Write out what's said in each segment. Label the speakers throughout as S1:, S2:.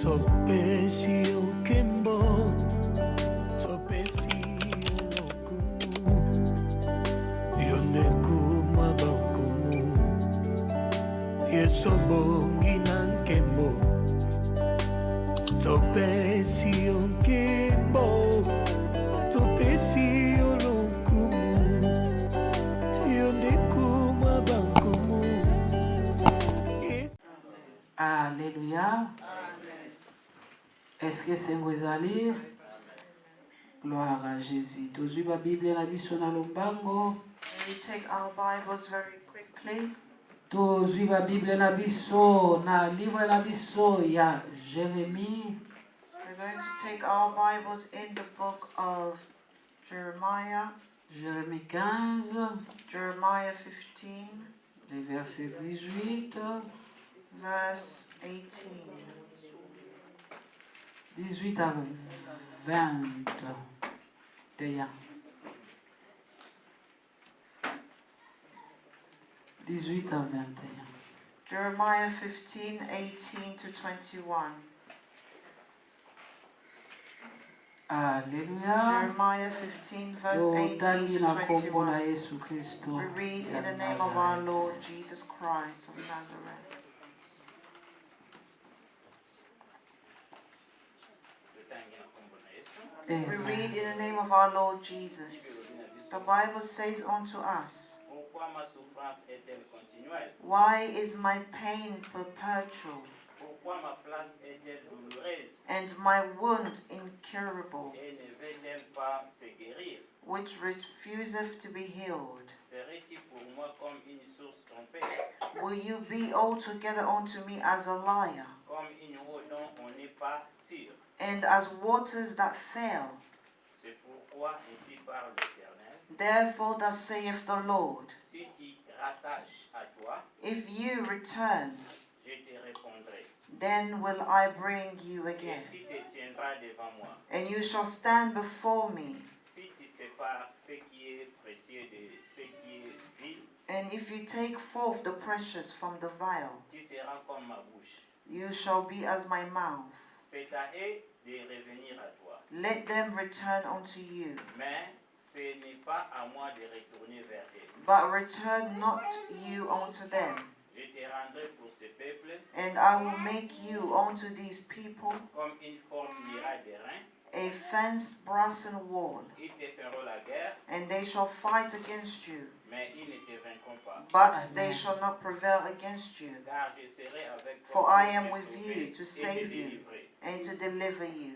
S1: Topesi okembo, topesi olokumu, yonde kuma bakumu, yesobongi nankembo. Topesi okembo, topesi olokumu, yonde kuma bakumu.
S2: Alléluia. Est-ce que c'est un lire? Gloire à Jésus. Tozui ba Bible na biso na lombango.
S3: We take our Bibles very quickly.
S2: Tozui ba Bible na biso na livre na biso ya Jérémie.
S3: We're going to take our Bibles in the book of Jeremiah.
S2: Jérémie 15.
S3: Jeremiah 15.
S2: Les versets 18.
S3: Verse 18.
S2: 18 à 21.
S3: Jeremiah 15, 18 to 21.
S2: Alléluia.
S3: Jeremiah 15, verse 18 to 21. We read in the name of our Lord Jesus Christ of Nazareth. We read in the name of our Lord Jesus. The Bible says unto us, why is my pain perpetual, and my wound incurable, which refuseth to be healed? Will you be altogether unto me as a liar, and as waters that fail? Therefore thus saith the Lord, if you return, then will I bring you again, and you shall stand before me. And if you take forth the precious from the vial, you shall be as my mouth. Let them return unto you, but return not you unto them. And I will make you unto these people a fenced brassen wall, and they shall fight against you, but they shall not prevail against you. For I am with you to save you and to deliver you,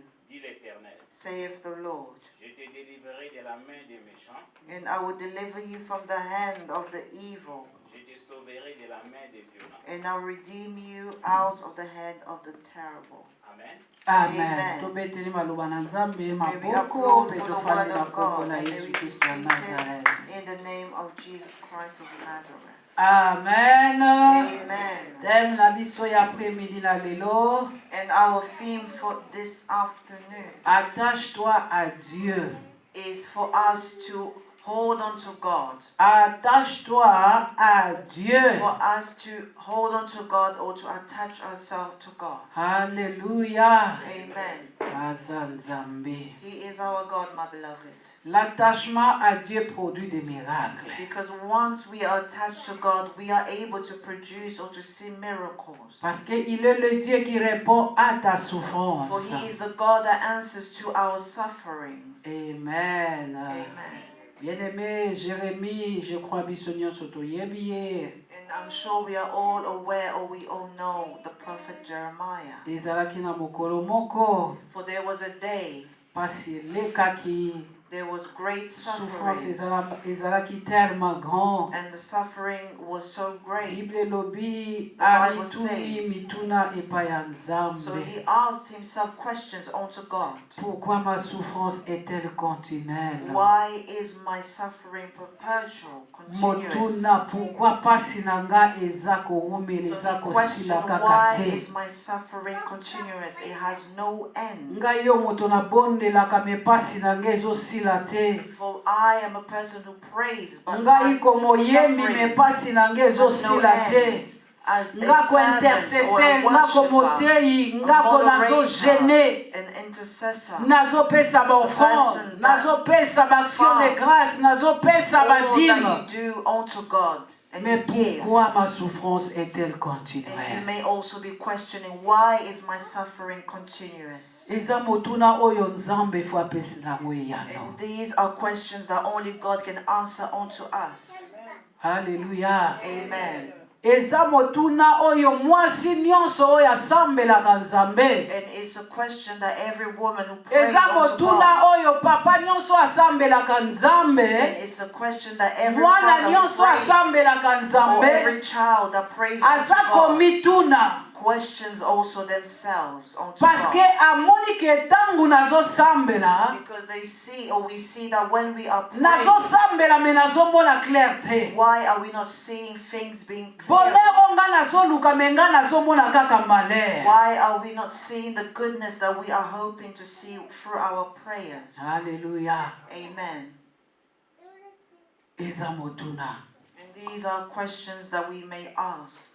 S3: saith the Lord. And I will deliver you from the hand of the evil, and I will redeem you out of the hand of the terrible.
S2: Amen. Tobeteli maluba na Nzambe maboko petofanya kombo na Yesu Kristo wa Nazareth.
S3: In the name of Jesus Christ of Nazareth.
S2: Amen.
S3: Amen.
S2: Thème na biso ya après-midi na lelo.
S3: And our theme for this afternoon,
S2: Attache-toi à Dieu,
S3: is for us to hold on to God.
S2: Attache-toi à Dieu.
S3: For us to hold on to God, or to attach ourselves to God.
S2: Alléluia.
S3: Amen.
S2: Aza Nzambe.
S3: He is our God, my beloved.
S2: L'attachement à Dieu produit des miracles.
S3: Because once we are attached to God, we are able to produce or to see miracles.
S2: Parce qu'il est le Dieu qui répond à ta souffrance.
S3: For He is the God that answers to our sufferings.
S2: Amen.
S3: Amen.
S2: Bien-aimé Jérémie, je crois bisogno sotoyebiye.
S3: And I'm sure we are all aware, or we all know, the prophet Jeremiah.
S2: Ezalaki na mokolo moko.
S3: For there was a day,
S2: Pasi lekaki.
S3: there was great
S2: Souffrance
S3: suffering,
S2: ezalaki tellement grand.
S3: and the suffering was so great.
S2: Bible lobi
S3: Bible
S2: amituni
S3: says,
S2: mituna epa ya
S3: So
S2: Nzambe.
S3: he asked himself questions unto God.
S2: Pourquoi ma souffrance est-elle continuelle?
S3: Why is my suffering perpetual, continuous?
S2: Motuna, pourquoi pasi nanga eza kowumela
S3: So
S2: eza
S3: he questioned,
S2: kosila kaka
S3: why
S2: te?
S3: is my suffering continuous? It has no end.
S2: Ngai yo moto nabondelaka me pasi nanga ezosila te.
S3: For I am a person who prays, but
S2: Ngai
S3: my
S2: komo yembi me
S3: suffering
S2: pasi nanga
S3: has no
S2: ezosila te.
S3: end. as a
S2: ngako
S3: servant or
S2: intercesseur,
S3: a
S2: ngako
S3: worshiper,
S2: motei,
S3: a
S2: ngako nazo
S3: moderator,
S2: gêner,
S3: an intercessor.
S2: nazo pesa ba offrande, nazo pesa ba action de grâce, nazo pesa ba
S3: All
S2: dîme.
S3: that you do unto God and
S2: Mais
S3: you give.
S2: pourquoi ma souffrance est-elle
S3: And you
S2: continuelle?
S3: may also be questioning, why is my suffering continuous?
S2: Eza motuna oyo nzambe fo apesi nango eyano.
S3: And these are questions that only God can answer unto us.
S2: Hallelujah.
S3: Amen.
S2: Eza motuna oyo mwasi nyonso oyo asambelaka nzambe.
S3: And it's a question that every woman who prays
S2: Eza
S3: unto
S2: motuna
S3: God.
S2: oyo papa nyonso asambelaka nzambe.
S3: And it's a question that every
S2: Mwana
S3: father who
S2: nyonso
S3: prays,
S2: asambelaka
S3: or
S2: nzambe.
S3: every child that prays unto
S2: Aza
S3: God,
S2: komituna.
S3: questions also themselves unto
S2: Parce que
S3: God.
S2: amoni ke tangu nazosambela.
S3: Because they see, or we see that when we are praying,
S2: Nazosambela me nazomona clarté.
S3: why are we not seeing things being clear?
S2: Bonheur nga nazoluka me nga nazomona kaka malheur.
S3: Why are we not seeing the goodness that we are hoping to see through our prayers?
S2: Hallelujah.
S3: Amen.
S2: Eza motuna.
S3: And these are questions that we may ask.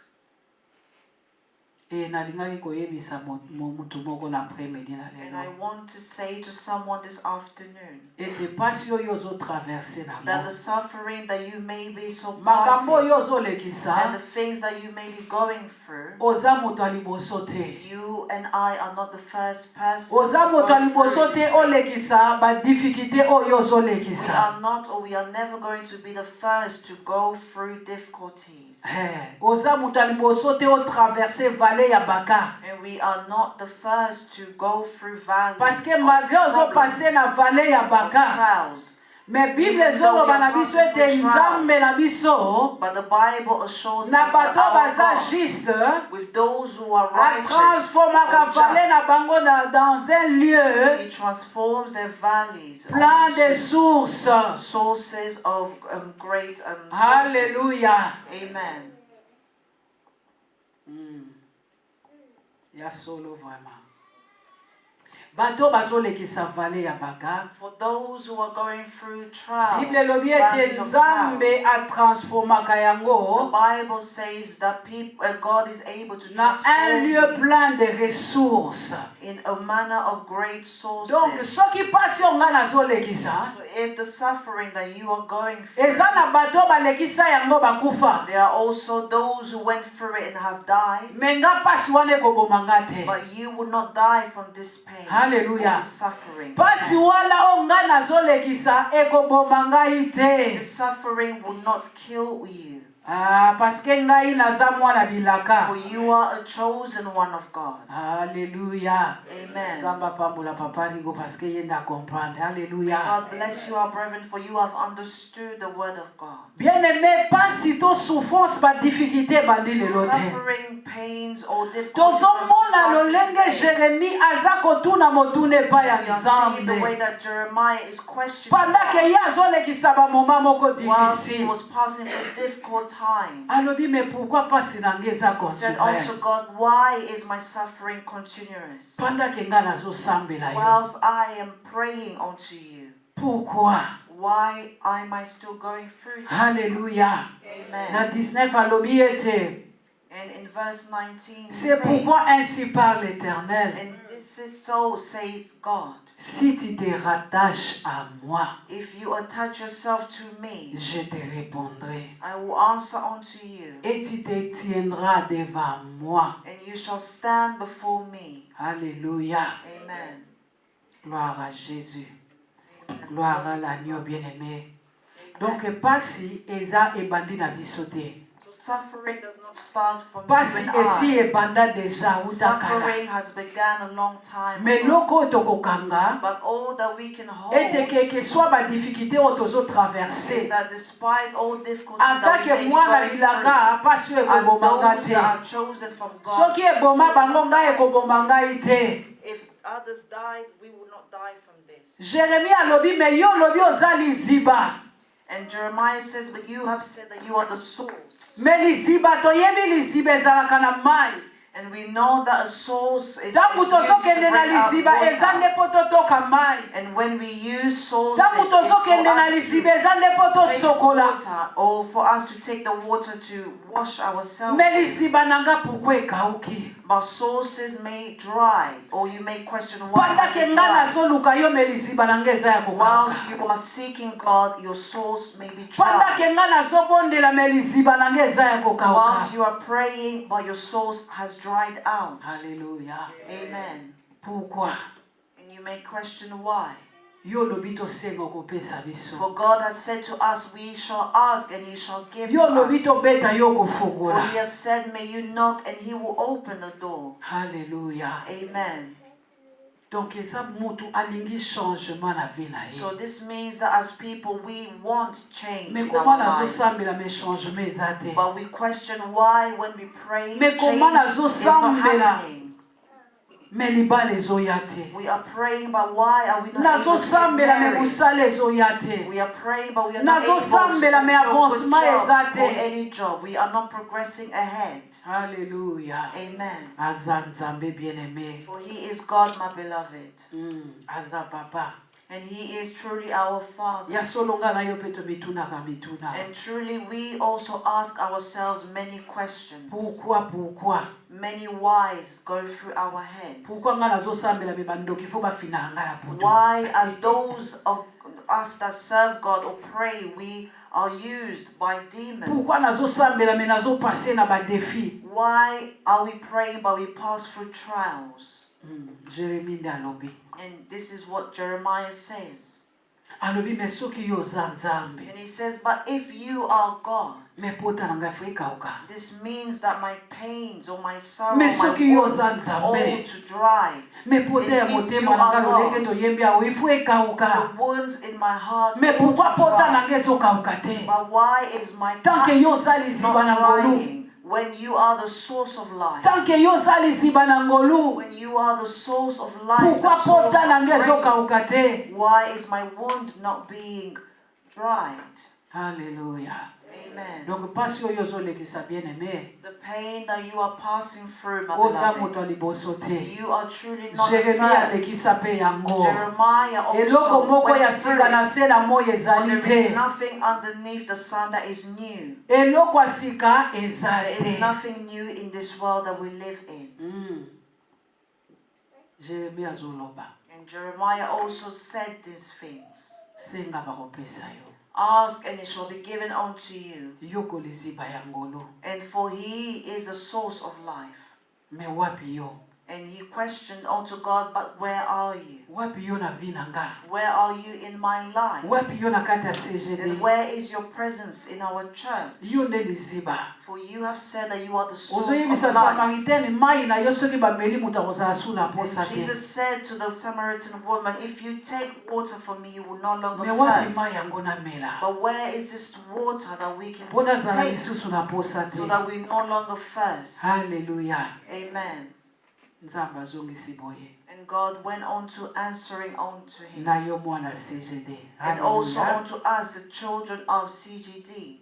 S2: E nalingaki koyebisa mutu moko na après-midi na
S3: And I
S2: lelo.
S3: want to say to someone this afternoon
S2: Ete pasi oyo ozotraverse
S3: that
S2: nango.
S3: the suffering that you may be so
S2: Makambo
S3: passing
S2: oyo
S3: and
S2: ozolekisa.
S3: the things that you may be going through,
S2: Oza moto aliboso te.
S3: you and I are not the first person
S2: Oza
S3: to
S2: moto
S3: go
S2: aliboso
S3: through
S2: te
S3: these things.
S2: olekisa ba difficulté oyo
S3: We
S2: ozolekisa.
S3: are not, or we are never going to be the first to go through difficulties.
S2: Oza moto aliboso te otraverse vallée ya Baka.
S3: And we are not the first to go through valleys
S2: Parce que
S3: of
S2: malgré ozopase na vallée ya
S3: of
S2: Baka.
S3: trials.
S2: Mais Bible ezoloba na biso ete nzambe na biso
S3: But the Bible assures us
S2: na
S3: that
S2: bato
S3: our
S2: baza
S3: God,
S2: juste
S3: with those who are
S2: a
S3: righteous
S2: transformaka
S3: or
S2: vallée
S3: just,
S2: na bango dans un lieu
S3: He transforms their valleys
S2: plein de
S3: into
S2: sources.
S3: sources of great sources.
S2: Alléluia.
S3: Amen.
S2: Ya solo vraiment. Bato bazolekisa vallée ya Baka.
S3: For those who are going through trials,
S2: Bible lobi ete
S3: valleys of
S2: nzambe
S3: trials,
S2: atransformaka
S3: the
S2: yango
S3: Bible says that God is able to
S2: na un
S3: transform
S2: lieu
S3: these
S2: plein de ressources.
S3: in a manner of great sources.
S2: Donc soki pasi yo nga nazolekisa
S3: So if the suffering that you are going through,
S2: eza na bato balekisa yango bakufa.
S3: there are also those who went through it and have died,
S2: Me nga pasi wana ekoboma nga te.
S3: but you will not die from this pain.
S2: Hallelujah.
S3: Or this suffering.
S2: Pasi wana o nga nazolekisa ekoboma ngai
S3: The
S2: te.
S3: suffering will not kill you.
S2: Parce que ngai naza mwana bilaka.
S3: For you are a chosen one of God.
S2: Alléluia.
S3: Amen.
S2: Zamba pambola papa rigo parce que yenda comprendre. Alléluia.
S3: God bless you, our brethren, for you have understood the word of God.
S2: Bien-aimé, pas si to souffrance ba difficulté bandi lelo te.
S3: Suffering, pains, or difficulties.
S2: Tozomona lolenge Jérémie aza kotuna motune pa ya
S3: We are seeing the way
S2: Nzambe.
S3: that Jeremiah is questioning
S2: Pendant que
S3: God
S2: ye azolekisa ba moment moko
S3: whilst he
S2: difficile.
S3: was passing through difficult times.
S2: Alobi mais pourquoi pas si nange za
S3: He said unto
S2: continuer?
S3: God, why is my suffering continuous?
S2: Pendant que nga nazosambela yo.
S3: Whilst I am praying unto you,
S2: Pourquoi?
S3: why am I still going through this?
S2: Alléluia. Na
S3: Amen.
S2: 19 alobi ete.
S3: And in verse 19, it
S2: C'est pourquoi
S3: says,
S2: ainsi parle l'Éternel.
S3: and this is so, says God,
S2: Si tu te rattaches à moi,
S3: if you attach yourself to me,
S2: je te répondrai.
S3: I will answer unto you,
S2: Et tu te tiendras devant moi.
S3: and you shall stand before me.
S2: Alléluia.
S3: Amen.
S2: Gloire à Jésus.
S3: Amen.
S2: Gloire à l'agneau bien-aimé. Donc, pasi eza ebandi na biso te.
S3: So suffering does not start from
S2: Pasi
S3: you and
S2: esi
S3: I.
S2: ebanda deja utakala.
S3: Suffering has begun a long time
S2: Mais
S3: ago.
S2: loko tokokanga
S3: But all that we can hold
S2: ete que soit ba difficulté oyo tozo
S3: is
S2: traverser.
S3: that despite all difficulties
S2: En tant
S3: that we
S2: que
S3: may be
S2: mwana
S3: going through,
S2: bilaka pasi oyo
S3: as
S2: ekobomanga
S3: those
S2: te.
S3: that are chosen from God,
S2: Soki eboma bango ngai ekoboma ngai te.
S3: if others died, we will not die from this.
S2: Jérémie alobi mais yo lobi oza liziba.
S3: And Jeremiah says, but you have said that you are the source.
S2: Mais liziba toyebi liziba ezalaka na mai.
S3: And we know that a source is used to
S2: Ntango tozokende na liziba eza nde po totoka mai.
S3: And when we use sources,
S2: Ntango
S3: it's for
S2: tozokende na
S3: us
S2: liziba eza nde po
S3: to take
S2: tosokola.
S3: water, or for us to take the water to wash ourselves.
S2: Me liziba nanga pourquoi ekauki.
S3: But sources may dry, or you may question why
S2: Pendant
S3: has
S2: que
S3: it
S2: nga
S3: dried.
S2: nazoluka yo me liziba nanga eza ya kokauka.
S3: Whilst you are seeking God, your source may be
S2: Pendant
S3: dry.
S2: que nga nazobondela me liziba nanga eza ya kokauka.
S3: Whilst you are praying, but your source has dried out.
S2: Hallelujah.
S3: Amen.
S2: Pourquoi?
S3: And you may question why.
S2: Yo lobi tosenga okopesa biso.
S3: For God has said to us, we shall ask and He shall give to
S2: Yo lobi
S3: us.
S2: tobeta yo
S3: For
S2: kofungola.
S3: He has said, may you knock and He will open the door.
S2: Hallelujah.
S3: Amen.
S2: Donc eza mutu alingi changement na vie na
S3: So
S2: ye.
S3: this means that as people, we want change
S2: Mais
S3: in
S2: comment
S3: our lives.
S2: nazosambela me changement eza te?
S3: But we question why when we pray,
S2: Mais
S3: change
S2: comment
S3: is not
S2: nazosambela
S3: happening.
S2: me libala ezoya te.
S3: We are praying, but why are we not able to
S2: Nazosambela
S3: get
S2: me
S3: married?
S2: busala ezoya te.
S3: We are praying, but we are not able to
S2: Nazosambela me
S3: secure good
S2: avancement
S3: jobs
S2: eza te.
S3: or any job. We are not progressing ahead.
S2: Hallelujah.
S3: Amen.
S2: Aza nzambe bien-aimé.
S3: For He is God, my beloved.
S2: Aza papa.
S3: And He is truly our Father.
S2: Ya solonga na yo pe tomitunaka mituna.
S3: And truly we also ask ourselves many questions.
S2: Pourquoi?
S3: Many whys go through our heads.
S2: Pourquoi nga nazosambela me bandoki fo bafina nga na poto?
S3: Why, as those of us that serve God or pray, we are used by demons?
S2: Pourquoi nazosambela me nazopase na ba défi?
S3: Why are we praying but we pass through trials?
S2: Jérémie nde alobi.
S3: And this is what Jeremiah says.
S2: Alobi me soki yo za nzambe.
S3: And he says, but if you are God,
S2: Me pota na ngai fo ekauka.
S3: this means that my pains or my sorrow,
S2: Me
S3: my
S2: soki yo
S3: wounds
S2: za
S3: are all
S2: nzambe.
S3: to dry.
S2: Me pota ya
S3: If
S2: motema
S3: you
S2: na
S3: are
S2: nga lolenge
S3: God,
S2: toyembi awo ifo ekauka.
S3: the wounds in my heart
S2: Me
S3: all
S2: pourquoi
S3: to
S2: pota na
S3: dry.
S2: ngai ezokauka te?
S3: But why is my
S2: Tant que yo
S3: heart
S2: za liziba na
S3: not
S2: ngolu.
S3: drying when you are the source of life?
S2: Tant que yo za liziba na ngolu.
S3: When you are the source of life,
S2: Pourquoi
S3: the source
S2: pota na ngai
S3: of
S2: ezokauka
S3: grace,
S2: te?
S3: why is my wound not being dried?
S2: Hallelujah.
S3: Amen.
S2: Donc pasi oyo ozolekisa bien-aimé.
S3: The pain that you are passing through, my
S2: Oza
S3: beloved,
S2: moto liboso te.
S3: you are truly not the
S2: Jérémie
S3: first.
S2: alekisa pe yango.
S3: Jeremiah
S2: Eloko
S3: also
S2: moko ya
S3: went through
S2: sika na
S3: it.
S2: se na moi
S3: For
S2: ezali
S3: there is
S2: te.
S3: nothing underneath the sun that is new.
S2: Eloko ya sika eza
S3: There is
S2: te.
S3: nothing new in this world that we live in.
S2: Jérémie azoloba.
S3: And Jeremiah also said these things.
S2: Senga bakopesa yo.
S3: Ask and it shall be given unto you.
S2: Yoko liziba ya ngolo.
S3: And for He is the source of life.
S2: Me wapi yo?
S3: And he questioned unto God, but where are you?
S2: Wapi yo na vi na nga?
S3: Where are you in my life?
S2: Wapi yo na kati ya CGD?
S3: And where is your presence in our church?
S2: Yo nde liziba.
S3: For you have said that you are the source of
S2: Ozoyebisa
S3: life.
S2: Samaritaine mai na yo soki bameli mutu akozala su na posa
S3: And
S2: te.
S3: Jesus said to the Samaritan woman, if you take water from me, you will no longer
S2: Me wapi
S3: thirst.
S2: mai yango na mela?
S3: But where is this water that we can
S2: Pona zala
S3: take
S2: lisusu na posa te.
S3: so that we no longer thirst?
S2: Hallelujah.
S3: Amen.
S2: Nzambe azongisi boye.
S3: And God went on to answering unto him.
S2: Na yo mwana CGD.
S3: And also
S2: Hallelujah.
S3: unto us, the children of CGD.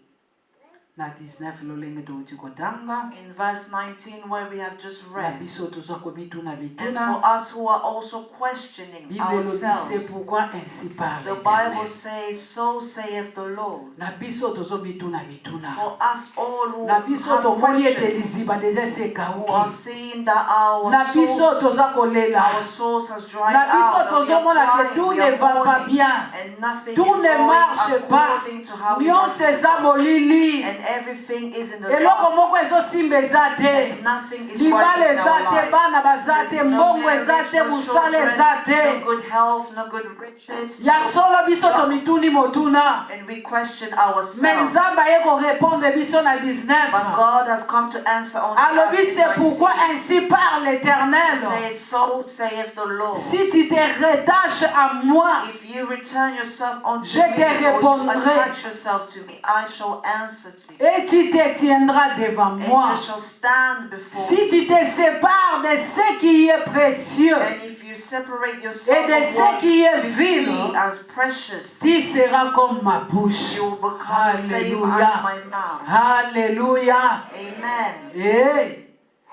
S2: Na 19 lolenge touti kotanga.
S3: In verse 19 where we have just
S2: Na
S3: read.
S2: biso tozwa komituna
S3: And
S2: bituna.
S3: for us who are also questioning
S2: Bible elobi c'est
S3: ourselves.
S2: pourquoi ainsi parle
S3: The Bible
S2: l'Éternel.
S3: says, so saith the Lord.
S2: Na biso tozo bituna bituna.
S3: For us all who
S2: Na
S3: have
S2: biso tomoni ete
S3: questions,
S2: liziba deja se
S3: who are
S2: kauki.
S3: seeing that our
S2: Na biso
S3: source,
S2: toza kolela.
S3: has dried
S2: Na biso
S3: out, that we
S2: tozomona
S3: are
S2: que tout
S3: crying, we
S2: ne
S3: are
S2: va pas
S3: mourning,
S2: bien.
S3: and nothing
S2: Tout
S3: is
S2: ne
S3: going
S2: marche pas.
S3: according to how we want
S2: Nyonso
S3: it to
S2: eza
S3: go.
S2: molili.
S3: And everything is in the
S2: Eloko
S3: dark.
S2: moko ezosimba eza te.
S3: And nothing is right
S2: Libala
S3: in
S2: eza
S3: our
S2: te,
S3: lives.
S2: bana baza
S3: There
S2: te,
S3: is no
S2: mbongo
S3: marriage,
S2: eza te,
S3: no
S2: musala
S3: children,
S2: eza te.
S3: no good health, no good riches.
S2: Ya
S3: no
S2: solo biso
S3: job.
S2: tomituni motuna.
S3: And we question
S2: Mais
S3: ourselves.
S2: Nzambe aye korépondre biso na 19.
S3: But God has come to answer unto
S2: Alobi
S3: us.
S2: c'est pourquoi ainsi parle l'Éternel.
S3: He says, so saith the Lord.
S2: Si tu te rattaches à moi,
S3: If you return yourself unto
S2: Je
S3: me,
S2: te
S3: or you
S2: répondrai.
S3: attach yourself to me, I shall answer to you.
S2: et tu te tiendras devant
S3: And
S2: moi.
S3: you shall stand before
S2: Si
S3: me.
S2: tu te sépares de ce qui est précieux,
S3: And if you separate yourself
S2: Et de
S3: from
S2: ce
S3: what
S2: qui est
S3: you
S2: vil,
S3: see as precious,
S2: tu seras comme ma bouche.
S3: you will become the same
S2: Alléluia.
S3: as my mouth.
S2: Alléluia.
S3: Amen.
S2: Hey.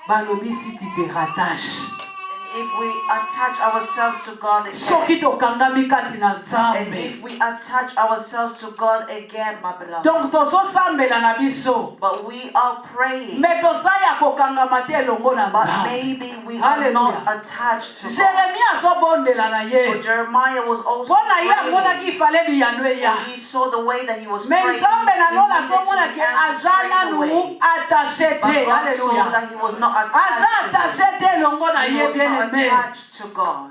S2: balobi si tu te rattaches.
S3: If we attach ourselves to God
S2: Soki
S3: again,
S2: tokangami kati na
S3: and
S2: Nzambe.
S3: if we attach ourselves to God again, my beloved,
S2: Donc tozosambela na biso.
S3: but we are praying,
S2: Mais tozaya kokangama te elongo na
S3: but
S2: Nzambe.
S3: maybe we are
S2: Hallelujah.
S3: not attached to God.
S2: Jeremia azobondela na
S3: For
S2: ye.
S3: Jeremiah was also
S2: Mpona ye amonaki
S3: praying.
S2: ifale biyano eya.
S3: He saw the way that he was
S2: Mais
S3: praying.
S2: Nzambe
S3: He
S2: na lola
S3: needed to
S2: azomona
S3: be
S2: ke
S3: answered
S2: aza
S3: straight
S2: nanu
S3: away.
S2: attaché
S3: But
S2: te.
S3: God saw
S2: Alléluia.
S3: that he was not
S2: Aza
S3: attached to
S2: attaché te elongo na
S3: him. He
S2: ye
S3: was
S2: bien
S3: not
S2: aimé.
S3: attached to God.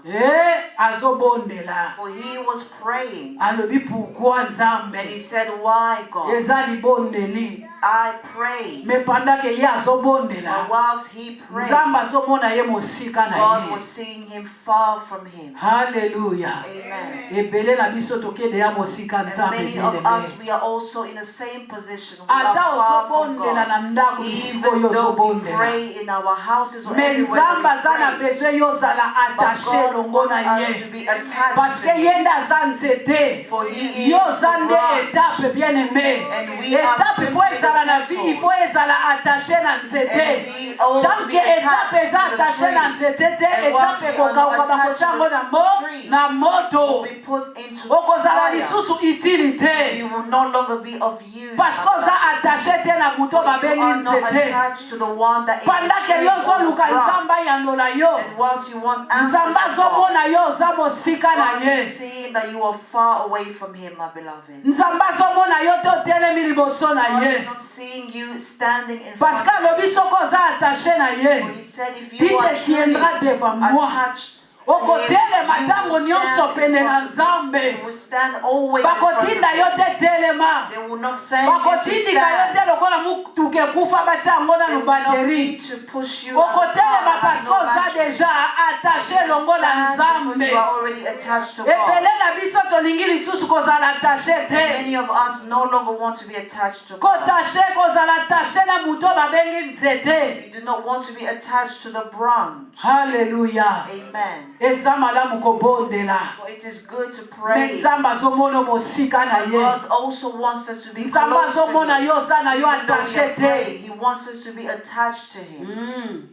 S2: Azobondela.
S3: For he was praying.
S2: Alobi pourquoi
S3: And
S2: Nzambe
S3: he said, why God?
S2: eza libondeli.
S3: I pray.
S2: Mais pendant que ye
S3: But
S2: azobondela,
S3: whilst he prayed,
S2: Nzambe azomona ye mosika na
S3: God
S2: ye.
S3: was seeing him far from him.
S2: Hallelujah.
S3: Amen.
S2: Ebele na biso tokende ya mosika
S3: And
S2: Nzambe
S3: many
S2: bien
S3: of us,
S2: aimé.
S3: we are also in the same position. We are
S2: Ata
S3: far from
S2: ozobondela
S3: God.
S2: na ndako bisiko
S3: Even
S2: yo
S3: though we
S2: ozobondela.
S3: pray in our houses or
S2: Mais
S3: everywhere
S2: Nzambe
S3: that
S2: aza na
S3: we pray,
S2: besoin yozala
S3: but
S2: attaché
S3: God
S2: longo
S3: wants
S2: na
S3: us to
S2: ye.
S3: be attached
S2: Parce
S3: to
S2: que ye
S3: him.
S2: nde aza nzete.
S3: For he is
S2: Yo
S3: the
S2: oza nde
S3: branch.
S2: étape bien aimé.
S3: And we are
S2: Étape po
S3: simply
S2: ezala na
S3: the
S2: vie, il
S3: petals.
S2: faut ezala attaché na
S3: And
S2: nzete.
S3: we ought
S2: Tant
S3: to
S2: que
S3: be
S2: étape eza
S3: attached to the
S2: attaché na
S3: tree.
S2: nzete te,
S3: And once
S2: étape
S3: we are not
S2: ekokauka
S3: attached to
S2: bakotiango
S3: the tree,
S2: na moto.
S3: we put into
S2: Okozala
S3: fire.
S2: lisusu utilité.
S3: You will no longer be of use.
S2: Parce que oza attaché te na buto
S3: For you
S2: babengi
S3: are not
S2: nzete.
S3: attached to the one that is
S2: Pendant
S3: the
S2: que
S3: tree
S2: yo
S3: or the
S2: ozoluka
S3: branch.
S2: Nzambe ayandola yo,
S3: And whilst you want answers
S2: Nzambe
S3: from God,
S2: azomona yo oza mosika na
S3: God
S2: ye.
S3: is seeing that you are far away from Him, my beloved.
S2: Nzambe azomona yo te otelemi liboso na
S3: God is
S2: ye.
S3: not seeing you standing in
S2: Parce
S3: front
S2: que
S3: of
S2: alobi
S3: Him.
S2: soko oza attaché na
S3: For
S2: ye,
S3: He said, if
S2: tu
S3: you are
S2: te
S3: truly
S2: tiendras devant moi.
S3: attached to Him,
S2: Okotelema
S3: you
S2: ntango
S3: will
S2: nyonso
S3: stand
S2: pene
S3: in
S2: na
S3: front of Him.
S2: Nzambe.
S3: You will stand always in front of
S2: Bakotinda yo
S3: Him.
S2: te telema.
S3: They will not send you to
S2: Bakotindika yo
S3: stand.
S2: te lokola mutuke kufa batia yango na
S3: They will not
S2: lubateri.
S3: need to push you as a
S2: Okotelema
S3: car that
S2: parce
S3: has
S2: que
S3: no
S2: oza
S3: battery.
S2: déjà attaché
S3: You
S2: longo na
S3: stand because
S2: Nzambe.
S3: you are already attached to God.
S2: Ebele na biso tolingi lisusu kozala attaché te.
S3: Many of us no longer want to be attached to God.
S2: Kotaché kozala attaché na muto babengi nzete.
S3: We do not want to be attached to the branch.
S2: Hallelujah.
S3: Amen.
S2: Eza malamu kobondela.
S3: For it is good to
S2: Mais
S3: pray.
S2: Nzambe azomona mosika na
S3: But
S2: ye.
S3: God also wants us to be
S2: Nzambe
S3: close to
S2: azomona
S3: Him.
S2: yo oza na yo
S3: Even though we
S2: attaché
S3: are praying,
S2: te.
S3: He wants us to be attached to Him.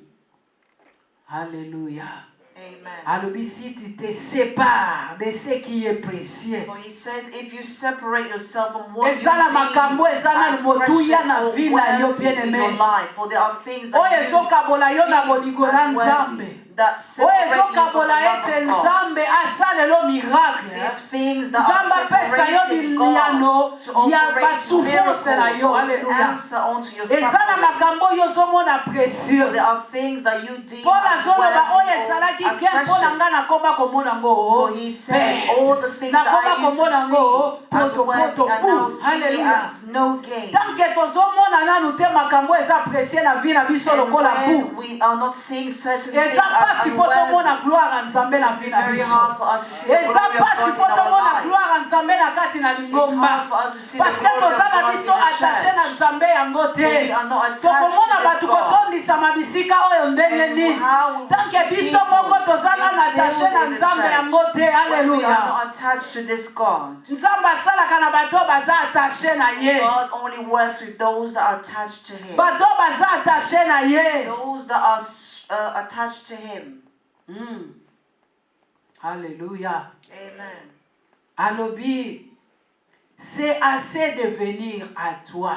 S2: Hallelujah.
S3: Amen.
S2: Alobi si tu te sépares de ce qui est précieux.
S3: For He says, if you separate yourself from what you
S2: Eza na
S3: deem
S2: makambo eza na
S3: as
S2: motuya
S3: precious
S2: na
S3: or
S2: vie na yo
S3: worthy
S2: bien
S3: in your
S2: aimé.
S3: life, for there are things
S2: Oyo
S3: that you
S2: ezokabola yo na
S3: deem
S2: bolingo na
S3: as worthy,
S2: Nzambe.
S3: that
S2: Oyo
S3: separate you from the
S2: ezokabola
S3: love
S2: ete
S3: of God.
S2: Nzambe asalelo miracle.
S3: These things that
S2: Nzambe
S3: are
S2: apesa yo
S3: separating
S2: biliano
S3: God to
S2: ya
S3: operate
S2: basouffrance na
S3: miracles
S2: yo.
S3: or to
S2: Hallelujah.
S3: answer onto your
S2: Eza na makambo
S3: sufferings.
S2: yo ozomona
S3: For
S2: précieux.
S3: there are things that you deem
S2: Paul
S3: as
S2: azoloba oyo
S3: worthy or
S2: ezalaki
S3: as
S2: ke mpona nga
S3: precious.
S2: nakoba komona ngo
S3: For he said, all the things that
S2: nakoba
S3: I used
S2: komona ngo
S3: to see as worthy, I now see
S2: Hallelujah.
S3: as no gain.
S2: Tanke tozomona nanu te makambo eza précieux na vie na biso
S3: And
S2: lokola
S3: when we are not seeing certain things
S2: eza
S3: as
S2: pasi po
S3: unworthy,
S2: tomona gloire ya Nzambe na vie
S3: it's
S2: na
S3: very
S2: biso.
S3: hard for us to see the
S2: Eza
S3: glory of
S2: pasi
S3: God
S2: po
S3: in our
S2: tomona gloire ya
S3: lives.
S2: Nzambe na kati na
S3: It's
S2: lingomba.
S3: hard for us to see the
S2: Parce que
S3: glory of
S2: toza na
S3: God in
S2: biso
S3: the
S2: attaché na
S3: church.
S2: Nzambe yango
S3: For we
S2: te.
S3: are not attached
S2: Tokomona
S3: to
S2: bato
S3: this God.
S2: kotondisa mabisika oyo ndenge
S3: And
S2: nini.
S3: how will we
S2: Tanke
S3: see
S2: biso moko
S3: people
S2: toza na
S3: being
S2: attaché
S3: filled
S2: na
S3: in the
S2: Nzambe
S3: church
S2: yango te.
S3: when we are
S2: Hallelujah.
S3: not attached to this God?
S2: Nzambe asalaka na bato baza attaché na ye.
S3: God only works with those that are attached to Him.
S2: Bato baza attaché na ye.
S3: Those that are attached to Him.
S2: Alléluia.
S3: Amen.
S2: Alobi, c'est assez de venir à toi,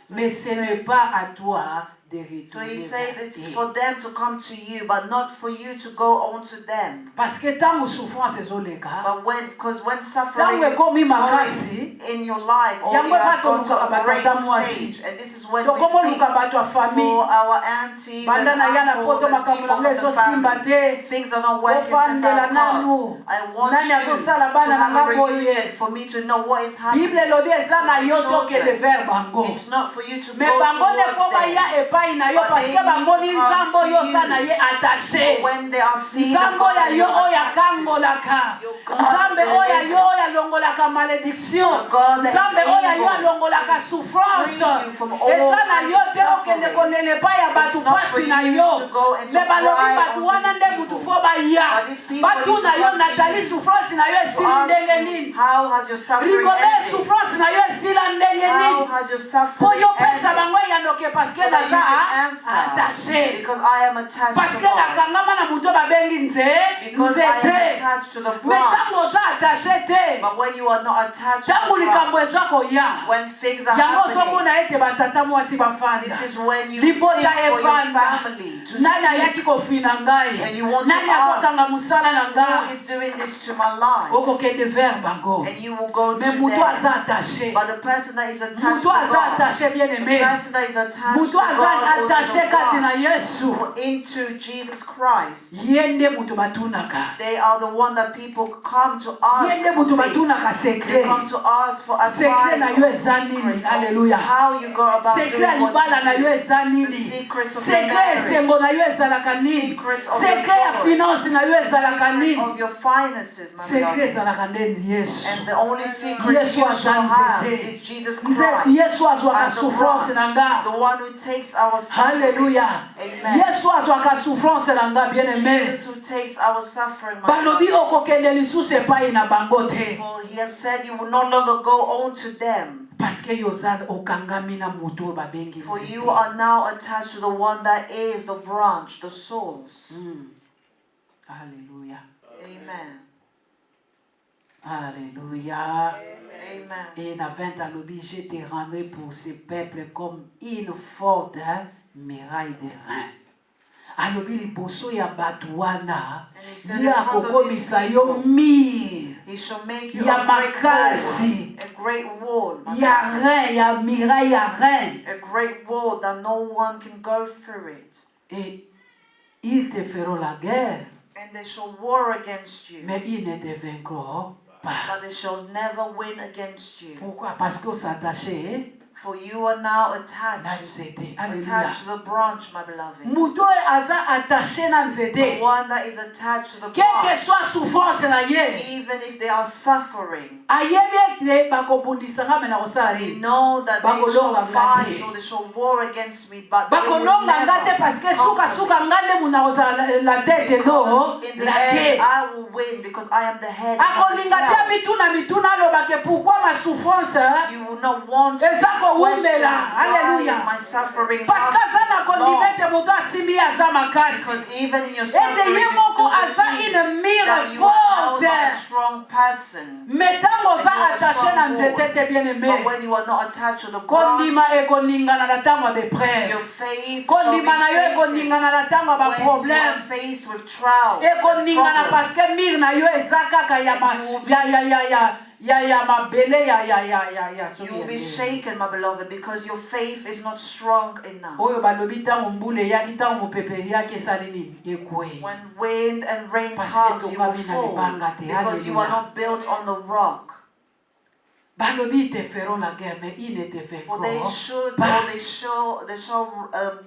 S2: mais ce n'est pas à toi de
S3: So
S2: retourner
S3: He
S2: vers
S3: says it's
S2: eux.
S3: for them to come to you, but not for you to go on to them.
S2: Parce que tant que souffrance ezoleka,
S3: But because when
S2: tant
S3: suffering
S2: que
S3: is
S2: komi
S3: going
S2: makasi,
S3: in your life, or
S2: yango
S3: you have gone to
S2: batoluka
S3: a great
S2: batata mwasi.
S3: stage, and this is when we
S2: tokomo
S3: see
S2: luka bato ya
S3: for
S2: famille.
S3: our aunties
S2: Banda
S3: and
S2: na ya na
S3: uncles
S2: poto
S3: and
S2: makambo
S3: people
S2: na
S3: from the
S2: ezosimba
S3: family.
S2: te.
S3: Things are not working since
S2: Ofandela
S3: I've gone.
S2: nanu.
S3: I want
S2: Nani
S3: you to
S2: azosala bana
S3: have
S2: na
S3: a
S2: nga boye.
S3: reunion for me to know what is happening.
S2: Bible elobi eza na
S3: for
S2: yo
S3: my
S2: tokende
S3: children.
S2: vers bango.
S3: It's not for you to
S2: Mais
S3: go
S2: bango ne fo
S3: towards
S2: baya
S3: them.
S2: epai na yo
S3: But
S2: parce
S3: they
S2: que
S3: need
S2: bango
S3: to
S2: ni
S3: come
S2: nzambo
S3: to
S2: yo za
S3: you.
S2: na ye attaché.
S3: When they are seeing the
S2: Nzambo
S3: God
S2: ya
S3: that
S2: yo
S3: you're
S2: oyo
S3: attached to,
S2: akangolaka.
S3: your God
S2: Nzambe
S3: that
S2: oyo ya yo
S3: delivers.
S2: oyo alongolaka malédiction.
S3: The God that is
S2: Nzambe oyo ya yo
S3: able
S2: alongolaka
S3: to
S2: souffrance.
S3: free you from all
S2: Eza na
S3: kinds
S2: yo
S3: of
S2: te okende
S3: suffering.
S2: konene pa ya
S3: It's
S2: bato
S3: not for
S2: pasi na
S3: you
S2: yo.
S3: to go and to
S2: Me balobi
S3: cry
S2: bato
S3: unto
S2: wana
S3: these
S2: nde butu
S3: people.
S2: fo baya batuna yo Nathalie souffrance na yo esila ndenge nini
S3: how has your suffering
S2: Rigobert souffrance na yo esila ndenge nini
S3: how has your
S2: po
S3: suffering
S2: yo pesa bango yandoke parce que
S3: that you
S2: naza
S3: can answer
S2: attaché
S3: because I am attached
S2: parce
S3: to
S2: que
S3: God
S2: nakangama na muto babengi
S3: because I am
S2: nzete
S3: attached to the
S2: mais
S3: branch
S2: ntango oza attaché te
S3: but when you are not attached to
S2: ntango
S3: the
S2: likambo
S3: branch
S2: eza koya
S3: when things are
S2: yango
S3: happening
S2: ozomona ete batata mwasi bafanda
S3: this is when you seek
S2: libota
S3: for your
S2: efanda
S3: family to
S2: nani
S3: speak
S2: ayaki kofina ngai
S3: and you want to
S2: nani
S3: ask
S2: azokanga mosala na
S3: who
S2: ngai
S3: is doing this to my life
S2: okokende vers bango
S3: and you will go to
S2: mais mutu
S3: them
S2: aza attaché
S3: but the person that is attached
S2: mutu
S3: to
S2: aza
S3: God
S2: attaché bien
S3: the
S2: aimé
S3: person that is attached to
S2: mutu
S3: God
S2: aza
S3: or to
S2: attaché
S3: the
S2: kati na
S3: branch
S2: yesu
S3: or into Jesus Christ
S2: ye nde mutu batunaka
S3: they are the one that people come to ask
S2: ye nde
S3: for
S2: mutu
S3: faith.
S2: batunaka
S3: They
S2: secret
S3: come to ask for
S2: secret na
S3: advice
S2: yo
S3: or
S2: eza nini
S3: secrets
S2: alleluya
S3: on how you go about
S2: secret ya
S3: doing what
S2: libala na
S3: you
S2: yo
S3: do.
S2: eza
S3: The
S2: nini
S3: secrets of your
S2: secret ya
S3: marriage,
S2: esengo na yo ezalaka nini
S3: secrets of
S2: secret
S3: your
S2: ya
S3: joy,
S2: finance na yo ezalaka
S3: secret
S2: nini
S3: of your finances, my
S2: secret
S3: beloved.
S2: ezalaka nde yesu
S3: And the only secret
S2: yesu
S3: you
S2: aza
S3: shall have
S2: nzete
S3: is Jesus
S2: nze
S3: Christ.
S2: yesu azwaka
S3: As the
S2: souffrance na
S3: branch,
S2: nga
S3: the one who takes our suffering.
S2: Hallelujah.
S3: Amen.
S2: Yesu azwaka souffrance na nga bien aimé.
S3: Jesus who takes our suffering, my
S2: Balobi
S3: beloved.
S2: okokende lisusu epai na bango te.
S3: For he has said you will no longer go on to them.
S2: Parce que yoza okangami na mutu oyo babengi
S3: For
S2: nzete.
S3: you are now attached to the one that is the branch, the source.
S2: Alléluia.
S3: Amen.
S2: Alléluia.
S3: Amen.
S2: Et na 20 alobi, je te rendrai pour ce peuple comme une forte muraille de rein. Alobi liboso ya bato wana ye akokomisa yo mir
S3: He shall make you
S2: ya makasi
S3: a great wall,
S2: ya rein ya muraille ya rein
S3: a great wall that no one can go through it.
S2: et ils te feront la guerre
S3: And they shall war against you,
S2: mais ils ne te vaincront pas.
S3: but they shall never win against you.
S2: Pourquoi? Parce qu'on s'attachait
S3: For you are now
S2: na
S3: attached
S2: nzete. Alléluia.
S3: to the branch, my beloved.
S2: Mutu oyo aza attaché na
S3: The
S2: nzete.
S3: one that is attached to the
S2: Quelle que
S3: branch,
S2: soit souffrance na ye,
S3: even if they are suffering,
S2: ayebi ete bakobundisanga me na kosala
S3: they
S2: nini.
S3: know that they shall
S2: Bakolonga
S3: fight
S2: ngate.
S3: or they shall war against me, but they will
S2: bakolonga nga te
S3: never
S2: parce que
S3: conquer
S2: suka
S3: me.
S2: nga nde muna kozala la tete no
S3: Because in the
S2: la
S3: end,
S2: ke
S3: I will win because I am the head and not the
S2: akolinga te
S3: tail.
S2: mituna alobake pourquoi ma souffrance
S3: You will not want to
S2: eza
S3: question
S2: kowumela.
S3: why
S2: Alléluia.
S3: is my suffering
S2: parce que aza na kondima
S3: lasting
S2: ete moto asimbi aza makasi
S3: because even in your
S2: ete
S3: suffering,
S2: ye
S3: you
S2: moko
S3: still
S2: aza
S3: believe
S2: une mire
S3: that you are held by a
S2: forte
S3: strong person.
S2: mais ntango oza
S3: And you are
S2: attaché na
S3: strong
S2: nzete te bien
S3: But
S2: aimé
S3: when you are not attached to the
S2: kondima
S3: branch,
S2: ekoningana na ntango ya
S3: your
S2: bepreve
S3: faith shall be
S2: kondima na yo
S3: shaken.
S2: ekoningana na ntango ya
S3: When you are
S2: baproblème
S3: faced with trials and
S2: ekoningana parce que
S3: problems,
S2: mire na yo eza kaka ya mabele ya
S3: you will be shaken, my beloved, because your faith is not strong enough.
S2: oyo balobi ntango mbula eyaki ntango mopepe eyaki esali nini ekwei
S3: When wind and rain
S2: Parce
S3: comes,
S2: que
S3: you will
S2: tongami na
S3: fall
S2: libanga te.
S3: because you are
S2: Hallelujah.
S3: not built on the rock.
S2: balobi ils te feront la guerre mais ils ne te
S3: For they
S2: vaincront
S3: should,
S2: pas.
S3: or they shall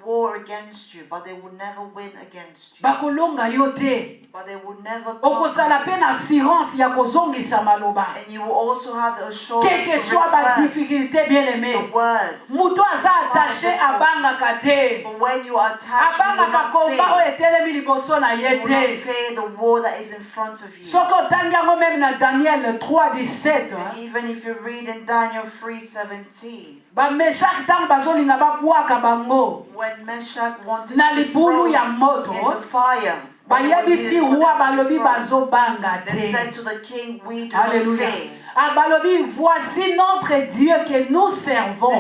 S3: war against you, but they will never win against you.
S2: bakolonga yo te
S3: But they will never
S2: okozala
S3: conquer
S2: mpe na assurance ya kozongisa maloba
S3: you. And you will also have the assurance
S2: quelle que
S3: to
S2: soit
S3: return
S2: badifficulté bien aimé
S3: the words.
S2: moto aza attaché abangaka te
S3: For when you are attached, you will
S2: abangaka
S3: not
S2: komba oyo
S3: fear.
S2: etelemi liboso na
S3: You
S2: ye
S3: will not
S2: te
S3: fear the war that is in front of you.
S2: soki otangi yango meme na daniel 3:17
S3: And even if you read in Daniel 3:17,
S2: bameshaki ntango bazolinga babwaka bango
S3: when Meshach wanted
S2: na
S3: to be
S2: libulu
S3: thrown
S2: ya moto
S3: in the fire, when it was
S2: bayebisi
S3: needed for
S2: roi
S3: them to be
S2: balobi
S3: thrown,
S2: bazobanga
S3: they said
S2: te
S3: to the king, we do not
S2: alléluia
S3: fear.
S2: balobi voici notre Dieu que nous servons